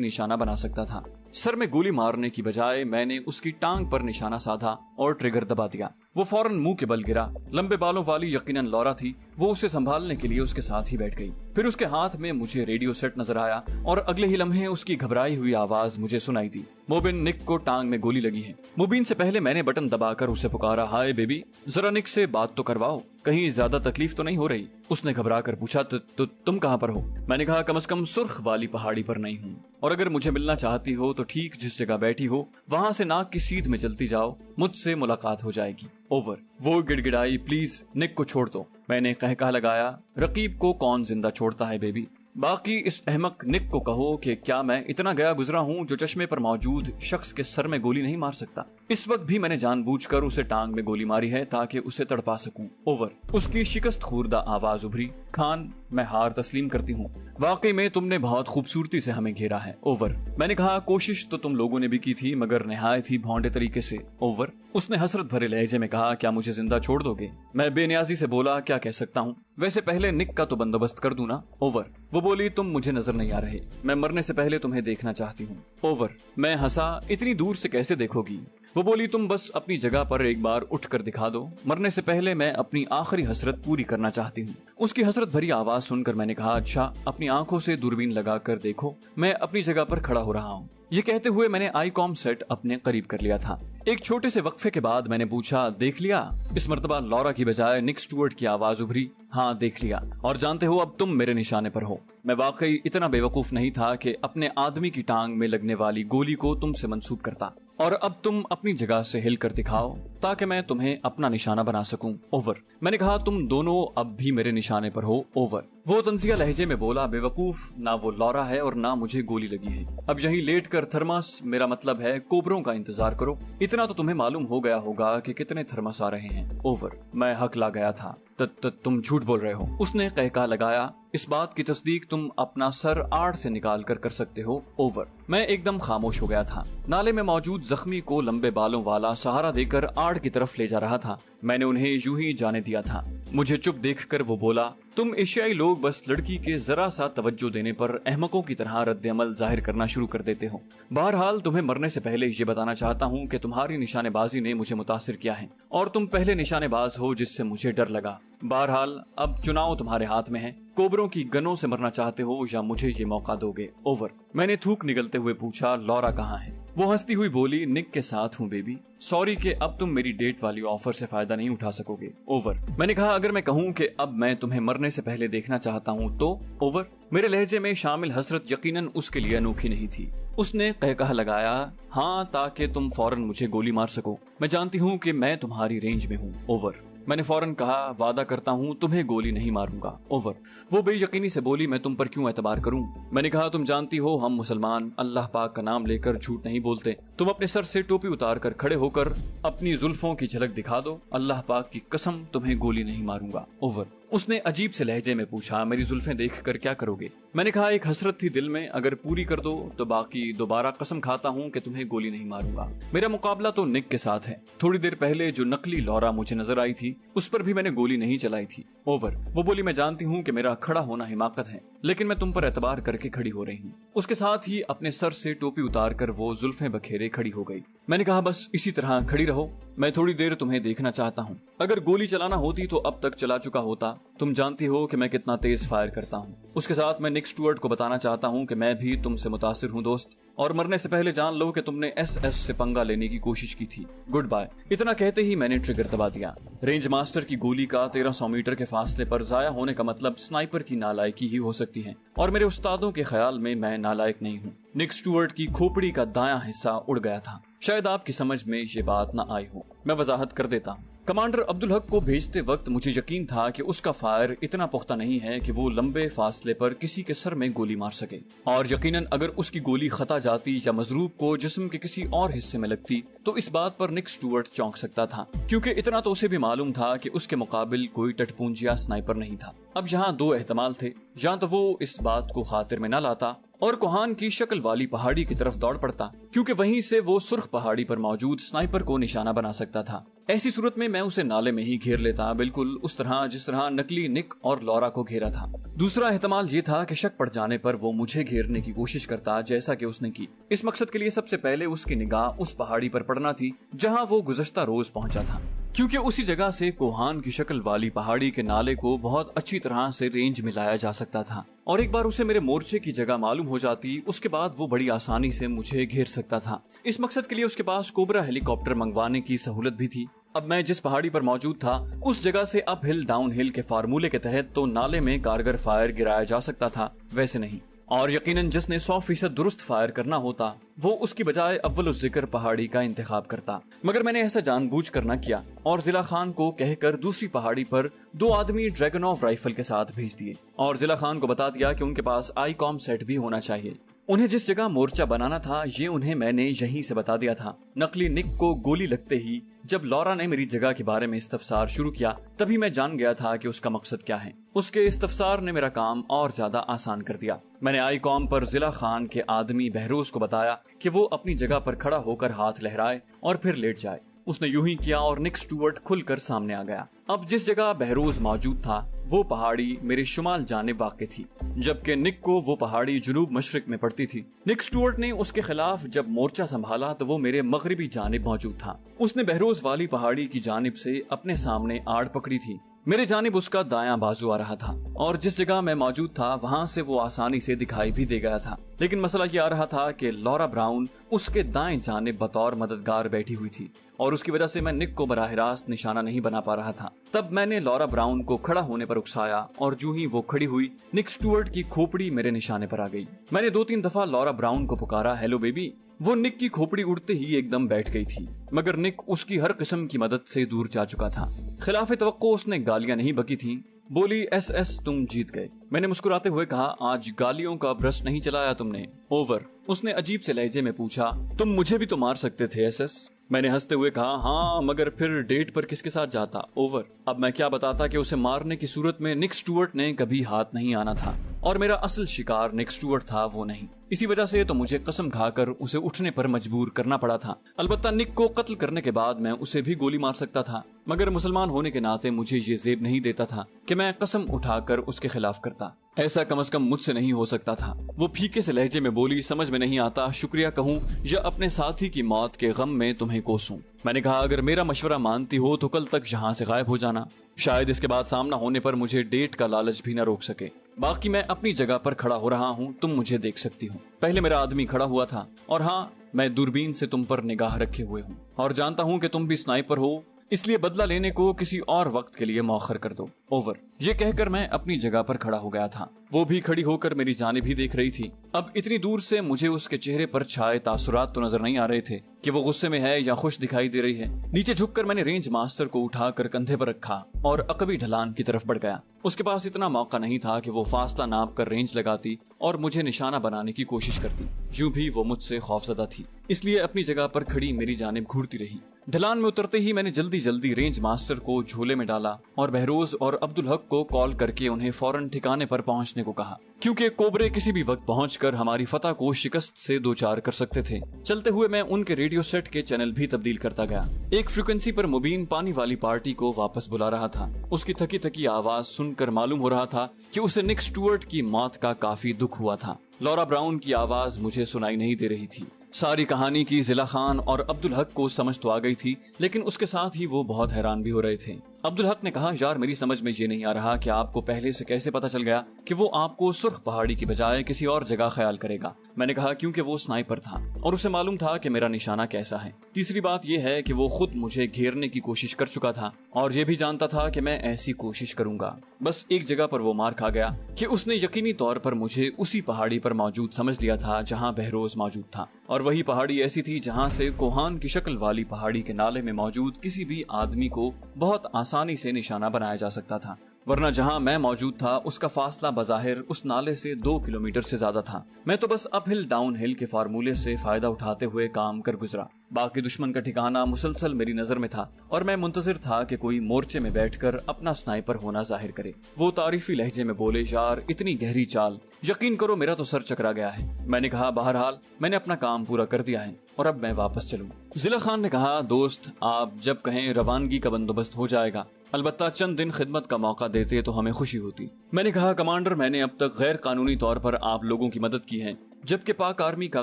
निशाना बना सकता था। सर में गोली मारने की बजाय मैंने उसकी टांग पर निशाना साधा और ट्रिगर दबा दिया। वो फौरन मुंह के बल गिरा। लंबे बालों वाली यकीनन लॉरा थी। वो उसे संभालने के लिए उसके साथ ही बैठ गई। फिर उसके हाथ में मुझे रेडियो सेट नजर आया और अगले ही लम्हे उसकी घबराई हुई आवाज मुझे सुनाई दी, मुबिन, निक को टांग में गोली लगी है। मुबिन से पहले मैंने बटन दबाकर उसे पुकारा, हाय बेबी, जरा निक से बात तो करवाओ, कहीं ज्यादा तकलीफ तो नहीं हो रही। उसने घबरा कर पूछा, तो तुम कहाँ पर हो? मैंने कहा, कम से कम सुर्ख वाली पहाड़ी पर नहीं हूँ, और अगर मुझे मिलना चाहती हो तो ठीक जिस जगह बैठी हो वहाँ से नाक की सीध में चलती जाओ, मुझसे मुलाकात हो जाएगी। ओवर। वो गिड़गिड़ाई, प्लीज निक को छोड़ दो। मैंने कहकहा लगाया, रकीब को कौन जिंदा छोड़ता है बेबी। बाकी इस अहमक निक को कहो कि क्या मैं इतना गया गुजरा हूँ जो चश्मे पर मौजूद शख्स के सर में गोली नहीं मार सकता। इस वक्त भी मैंने जानबूझकर उसे टांग में गोली मारी है ताकि उसे तड़पा सकूं। ओवर। उसकी शिकस्त खुर्दा आवाज उभरी, खान, मैं हार तस्लीम करती हूँ। वाकई में तुमने बहुत खूबसूरती से हमें घेरा है। ओवर। मैंने कहा, कोशिश तो तुम लोगों ने भी की थी, मगर निहायत ही भौंडे तरीके से। ओवर। उसने हसरत भरे लहजे में कहा, क्या मुझे जिंदा छोड़ दोगे? मैं बेनियाजी से बोला, क्या कह सकता हूँ, वैसे पहले निक का तो बंदोबस्त कर दूं ना। ओवर। वो बोली, तुम मुझे नजर नहीं आ रहे, मैं मरने से पहले तुम्हें देखना चाहती हूँ। ओवर। मैं हंसा, इतनी दूर से कैसे देखोगी? वो बोली, तुम बस अपनी जगह पर एक बार उठकर दिखा दो, मरने से पहले मैं अपनी आखिरी हसरत पूरी करना चाहती हूँ। उसकी हसरत भरी आवाज सुनकर मैंने कहा, अच्छा, अपनी आंखों से दूरबीन लगाकर देखो, मैं अपनी जगह पर खड़ा हो रहा हूँ। ये कहते हुए मैंने आईकॉम सेट अपने करीब कर लिया था। एक छोटे से वक्फे के बाद मैंने पूछा, देख लिया? इस मर्तबा लॉरा की बजाय निक स्टुअर्ट की आवाज उभरी, हाँ देख लिया, और जानते हो अब तुम मेरे निशाने पर हो। मैं वाकई इतना बेवकूफ नहीं था कि अपने आदमी की टांग में लगने वाली गोली को तुमसे मंसूब करता। और अब तुम अपनी जगह से हिल कर दिखाओ, ताकि मैं तुम्हें अपना निशाना बना सकूं। ओवर। मैंने कहा तुम दोनों अब भी मेरे निशाने पर हो। ओवर। वो तंजिया लहजे में बोला, बेवकूफ, ना वो लॉरा है और ना मुझे गोली लगी है। अब यहीं लेट कर थर्मस, मेरा मतलब है कोबरों का इंतजार करो। इतना तो तुम्हें मालूम हो गया होगा कि कितने थर्मस आ रहे हैं। ओवर। मैं हकला गया था। तुम झूठ बोल रहे हो। उसने कहका लगाया, इस बात की तस्दीक तुम अपना सर आड़ से निकाल कर सकते हो। ओवर। मैं एकदम खामोश हो गया था। नाले में मौजूद जख्मी को लंबे बालों वाला सहारा देकर आड़ की तरफ ले जा रहा था। मैंने उन्हें यूं ही जाने दिया था। मुझे चुप देखकर वो बोला, तुम एशियाई लोग बस लड़की के जरा सा तवज्जो देने पर अहमकों की तरह रद्द अमल जाहिर करना शुरू कर देते हो। बहरहाल तुम्हें मरने से पहले ये बताना चाहता हूँ कि तुम्हारी निशानेबाजी ने मुझे मुतासिर किया है और तुम पहले निशानेबाज हो जिससे मुझे डर लगा। बहरहाल अब चुनाव तुम्हारे हाथ में है। कोबरों की गनों से मरना चाहते हो या मुझे ये मौका दोगे। ओवर। मैंने थूक निगलते हुए पूछा, लॉरा कहाँ है? वो हंसती हुई बोली, निक के साथ हूँ बेबी। सॉरी कि अब तुम मेरी डेट वाली ऑफर से फायदा नहीं उठा सकोगे। ओवर। मैंने कहा, अगर मैं कहूँ कि अब मैं तुम्हें मरने से पहले देखना चाहता हूँ तो? ओवर। मेरे लहजे में शामिल हसरत यकीनन उसके लिए अनोखी नहीं थी। उसने कहकहा लगाया, हाँ, ताकि तुम फौरन मुझे गोली मार सको। मैं जानती हूँ कि मैं तुम्हारी रेंज में हूँ। ओवर। मैंने फौरन कहा, वादा करता हूँ तुम्हें गोली नहीं मारूंगा। ओवर। वो बेयकीनी से बोली, मैं तुम पर क्यों एतबार करूं? मैंने कहा, तुम जानती हो हम मुसलमान अल्लाह पाक का नाम लेकर झूठ नहीं बोलते। तुम अपने सर से टोपी उतार कर खड़े होकर अपनी जुल्फों की झलक दिखा दो, अल्लाह पाक की कसम तुम्हें गोली नहीं मारूंगा। ओवर। उसने अजीब से लहजे में पूछा, मेरी जुल्फें देखकर क्या करोगे? मैंने कहा, एक हसरत थी दिल में, अगर पूरी कर दो तो बाकी दोबारा कसम खाता हूँ कि तुम्हें गोली नहीं मारूंगा। मेरा मुकाबला तो निक के साथ है। थोड़ी देर पहले जो नकली लॉरा मुझे नजर आई थी उस पर भी मैंने गोली नहीं चलाई थी। ओवर। वो बोली, मैं जानती हूँ कि मेरा खड़ा होना हिमाकत है, लेकिन मैं तुम पर एतबार करके खड़ी हो रही हूँ। उसके साथ ही अपने सर से टोपी उतार कर वो जुल्फें बखेरे खड़ी हो गई। मैंने कहा, बस इसी तरह खड़ी रहो, मैं थोड़ी देर तुम्हें देखना चाहता हूँ। अगर गोली चलाना होती तो अब तक चला चुका होता। तुम जानती हो कि मैं कितना तेज फायर करता हूँ। उसके साथ मैं निक स्टुअर्ट को बताना चाहता हूँ कि मैं भी तुमसे मुतासिर हूँ दोस्त, और मरने से पहले जान लो कि तुमने SS से पंगा लेने की कोशिश की थी। Good bye. इतना कहते ही मैंने ट्रिगर दबा दिया। रेंज मास्टर की गोली का 1300 मीटर के फासले पर जाया होने का मतलब स्नाइपर की नालायकी ही हो सकती है, और मेरे उस्तादों के ख्याल में मैं नालायक नहीं हूँ। निक स्टुअर्ट की खोपड़ी का दायां हिस्सा उड़ गया था। शायद आपकी समझ में ये बात न आई हो, मैं वजाहत कर देता हूँ। कमांडर अब्दुल हक को भेजते वक्त मुझे यकीन था कि उसका फायर इतना पुख्ता नहीं है कि वो लंबे फासले पर किसी के सर में गोली मार सके, और यकीनन अगर उसकी गोली खता जाती या मजरूब को जिस्म के किसी और हिस्से में लगती तो इस बात पर निक स्टुअर्ट चौंक सकता था, क्योंकि इतना तो उसे भी मालूम था कि उसके मुकाबिल कोई टटपूंजिया स्नाइपर नहीं था। अब यहाँ दो एहतमाल थे, या तो वो इस बात को खातिर में न लाता और कोहान की शक्ल वाली पहाड़ी की तरफ दौड़ पड़ता, क्योंकि वहीं से वो सुर्ख पहाड़ी पर मौजूद स्नाइपर को निशाना बना सकता था। ऐसी सूरत में मैं उसे नाले में ही घेर लेता, बिल्कुल उस तरह जिस तरह नकली निक और लॉरा को घेरा था। दूसरा एहतमाल ये था कि शक पड़ जाने पर वो मुझे घेरने की कोशिश करता, जैसा कि उसने की। इस मकसद के लिए सबसे पहले उसकी निगाह उस पहाड़ी पर पड़ना थी जहाँ वो गुज़श्ता रोज पहुंचा था, क्योंकि उसी जगह से कोहान की शक्ल वाली पहाड़ी के नाले को बहुत अच्छी तरह से रेंज में लाया जा सकता था, और एक बार उसे मेरे मोर्चे की जगह मालूम हो जाती, उसके बाद वो बड़ी आसानी से मुझे घेर सकता था। इस मकसद के लिए उसके पास कोबरा हेलीकॉप्टर मंगवाने की सहूलत भी थी। अब मैं जिस पहाड़ी पर मौजूद था उस जगह से अप हिल डाउन हिल के फार्मूले के तहत तो नाले में कारगर फायर गिराया जा सकता था, वैसे नहीं। और यकीनन जिसने 100% दुरुस्त फायर करना होता वो उसकी बजाय अव्वल जिक्र पहाड़ी का इंतखाब करता, मगर मैंने ऐसा जानबूझ कर न किया और जिला खान को कहकर दूसरी पहाड़ी पर 2 आदमी ड्रैगनॉफ राइफल के साथ भेज दिए, और जिला खान को बता दिया कि उनके पास आईकॉम सेट भी होना चाहिए। उन्हें जिस जगह मोर्चा बनाना था ये उन्हें मैंने यहीं से बता दिया था। नकली निक को गोली लगते ही जब लॉरा ने मेरी जगह के बारे में इस्तफसार शुरू किया तभी मैं जान गया था कि उसका मकसद क्या है। उसके इस्तफसार ने मेरा काम और ज्यादा आसान कर दिया। मैंने आईकॉम पर जिला खान के आदमी बहरोज को बताया कि वो अपनी जगह पर खड़ा होकर हाथ लहराए और फिर लेट जाए। उसने यूं ही किया और निक स्टुअर्ट खुलकर सामने आ गया। अब जिस जगह बहरोज मौजूद था वो पहाड़ी मेरे शुमाल जानिब वाक़ थी, जबकि निक को वो पहाड़ी जुनूब मशरिक में पड़ती थी। निक स्टुअर्ट ने उसके खिलाफ जब मोर्चा संभाला तो वो मेरे मगरिबी जानिब मौजूद था। उसने बहरोज वाली पहाड़ी की जानिब से अपने सामने आड़ पकड़ी थी। मेरे जानिब उसका दायां बाजू आ रहा था, और जिस जगह मैं मौजूद था वहां से वो आसानी से दिखाई भी दे गया था। लेकिन मसला ये आ रहा था कि लॉरा ब्राउन उसके दाएं जानिब बतौर मददगार बैठी हुई थी, और उसकी वजह से मैं निक को बराह रास्त निशाना नहीं बना पा रहा था। तब मैंने लॉरा ब्राउन को खड़ा होने पर उकसाया, और जूं ही वो खड़ी हुई निक स्टुअर्ट की खोपड़ी मेरे निशाने पर आ गई। मैंने 2-3 दफा लॉरा ब्राउन को पुकारा, हेलो बेबी। वो निक की खोपड़ी उड़ते ही एकदम बैठ गई थी, मगर निक उसकी हर किस्म की मदद से दूर जा चुका था। खिलाफ तवक्को उसने गालियां नहीं बकी थी। बोली, एस तुम जीत गए। मैंने मुस्कुराते हुए कहा, आज गालियों का ब्रश नहीं चलाया तुमने। ओवर। उसने अजीब से लहजे में पूछा, तुम मुझे भी तो मार सकते थे एस। मैंने हंसते हुए कहा, हाँ मगर फिर डेट पर किसके साथ जाता। ओवर। अब मैं क्या बताता कि उसे मारने की सूरत में निक स्टुअर्ट ने कभी हाथ नहीं आना था और मेरा असल शिकार निक स्टुअर्ट था, वो नहीं। इसी वजह से तो मुझे कसम खाकर उसे उठने पर मजबूर करना पड़ा था। अलबत्ता निक को कत्ल करने के बाद मैं उसे भी गोली मार सकता था, मगर मुसलमान होने के नाते मुझे ये जेब नहीं देता था कि मैं कसम उठाकर उसके खिलाफ करता। ऐसा कम से कम मुझसे नहीं हो सकता था। वो फीके से लहजे में बोली, समझ में नहीं आता शुक्रिया कहूँ या अपने साथी की मौत के गम में तुम्हें कोसूं। मैंने कहा, अगर मेरा मशवरा मानती हो तो कल तक यहाँ से गायब हो जाना। शायद इसके बाद सामना होने पर मुझे डेट का लालच भी न रोक सके। बाकी मैं अपनी जगह पर खड़ा हो रहा हूँ, तुम मुझे देख सकती हो। पहले मेरा आदमी खड़ा हुआ था और हाँ, मैं दूरबीन से तुम पर निगाह रखे हुए हूँ और जानता हूँ कि तुम भी स्नाइपर हो, इसलिए बदला लेने को किसी और वक्त के लिए मौखर कर दो। ओवर। ये कहकर मैं अपनी जगह पर खड़ा हो गया था। वो भी खड़ी होकर मेरी जानिब ही देख रही थी। अब इतनी दूर से मुझे उसके चेहरे पर छाए तासुरात तो नजर नहीं आ रहे थे कि वो गुस्से में है या खुश दिखाई दे रही है। नीचे झुककर मैंने रेंज मास्टर को उठाकर कंधे पर रखा और अकबी ढलान की तरफ बढ़ गया। उसके पास इतना मौका नहीं था कि वो फासला नाप कर रेंज लगाती और मुझे निशाना बनाने की कोशिश करती। यूं भी वो मुझसे खौफजदा थी, इसलिए अपनी जगह पर खड़ी मेरी जानिब घूरती रही। ढलान में उतरते ही मैंने जल्दी रेंज मास्टर को झोले में डाला और बहरोज और अब्दुल हक को कॉल करके उन्हें फौरन ठिकाने पर पहुंचने को कहा, क्योंकि कोबरे किसी भी वक्त पहुंचकर हमारी फतह को शिकस्त से दो चार कर सकते थे। चलते हुए मैं उनके रेडियो सेट के चैनल भी तब्दील करता गया। एक फ्रीक्वेंसी पर मुबीन पानी वाली पार्टी को वापस बुला रहा था। उसकी थकी थकी आवाज सुनकर मालूम हो रहा था कि उसे निक स्टुअर्ट की मौत का काफी दुख हुआ था। लॉरा ब्राउन की आवाज मुझे सुनाई नहीं दे रही थी। सारी कहानी की जिला खान और अब्दुल हक को समझ तो आ गई थी, लेकिन उसके साथ ही वो बहुत हैरान भी हो रहे थे। अब्दुल हक ने कहा, यार मेरी समझ में ये नहीं आ रहा कि आपको पहले से कैसे पता चल गया कि वो आपको सुर्ख पहाड़ी की बजाय किसी और जगह ख्याल करेगा। मैंने कहा, क्योंकि वो स्नाइपर था और उसे मालूम था कि मेरा निशाना कैसा है। तीसरी बात यह है कि वो खुद मुझे घेरने की कोशिश कर चुका था और ये भी जानता था कि मैं ऐसी कोशिश करूंगा। बस एक जगह पर वो मार खा गया कि उसने यकीनी तौर पर मुझे उसी पहाड़ी पर मौजूद समझ लिया था जहाँ बहरोज मौजूद था, और वही पहाड़ी ऐसी थी जहाँ से कोहान की शक्ल वाली पहाड़ी के नाले में मौजूद किसी भी आदमी को बहुत आसानी से निशाना बनाया जा सकता था। वरना जहां मैं मौजूद था उसका फासला बज़ाहिर उस नाले से 2 किलोमीटर से ज्यादा था। मैं तो बस अप हिल डाउन हिल के फार्मूले से फायदा उठाते हुए काम कर गुजरा। बाकी दुश्मन का ठिकाना मुसलसल मेरी नजर में था और मैं मुंतजिर था कि कोई मोर्चे में बैठकर अपना स्नाइपर होना जाहिर करे। वो तारीफी लहजे में बोले, यार इतनी गहरी चाल, यकीन करो मेरा तो सर चकरा गया है। मैंने कहा, बहरहाल मैंने अपना काम पूरा कर दिया है और अब मैं वापस चलूं। जिला खान ने कहा, दोस्त आप जब कहें रवानगी का बंदोबस्त हो जाएगा, अलबत्ता चंद दिन खिदमत का मौका देते तो हमें खुशी होती। मैंने कहा, कमांडर मैंने अब तक गैर कानूनी तौर पर आप लोगों की मदद की है, जबकि पाक आर्मी का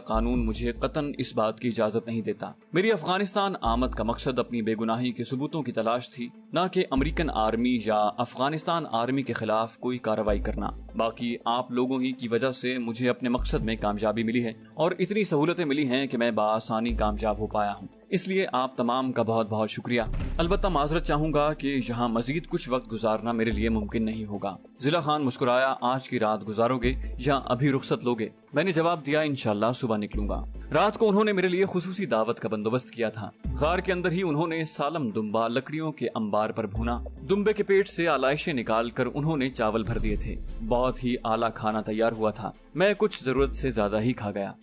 कानून मुझे कतन इस बात की इजाजत नहीं देता। मेरी अफगानिस्तान आमद का मकसद अपनी बेगुनाही के सबूतों की तलाश थी, न कि अमेरिकन आर्मी या अफगानिस्तान आर्मी के खिलाफ कोई कार्रवाई करना। बाकी आप लोगों ही की वजह से मुझे अपने मकसद में कामयाबी मिली है और इतनी सहूलतें मिली हैं कि मैं बाआसानी कामयाब हो पाया हूँ। इसलिए आप तमाम का बहुत बहुत शुक्रिया। अलबत्ता माजरत चाहूंगा कि यहाँ मजीद कुछ वक्त गुजारना मेरे लिए मुमकिन नहीं होगा। जिला खान मुस्कुराया, आज की रात गुजारोगे या अभी रुखसत लोगे? मैंने जवाब दिया, इंशाल्लाह सुबह निकलूंगा। रात को उन्होंने मेरे लिए खुसूसी दावत का बंदोबस्त किया था। गार के अंदर ही उन्होंने सालम दुम्बा लकड़ियों के अंबार पर भूना। दुम्बे के पेट से आलाइशें निकाल कर उन्होंने चावल भर दिए थे। बहुत ही आला खाना तैयार हुआ था। मैं कुछ जरूरत से ज्यादा ही खा गया।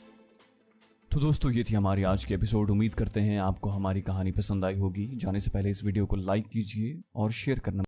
तो दोस्तों, ये थी हमारी आज की एपिसोड। उम्मीद करते हैं आपको हमारी कहानी पसंद आई होगी। जाने से पहले इस वीडियो को लाइक कीजिए और शेयर करना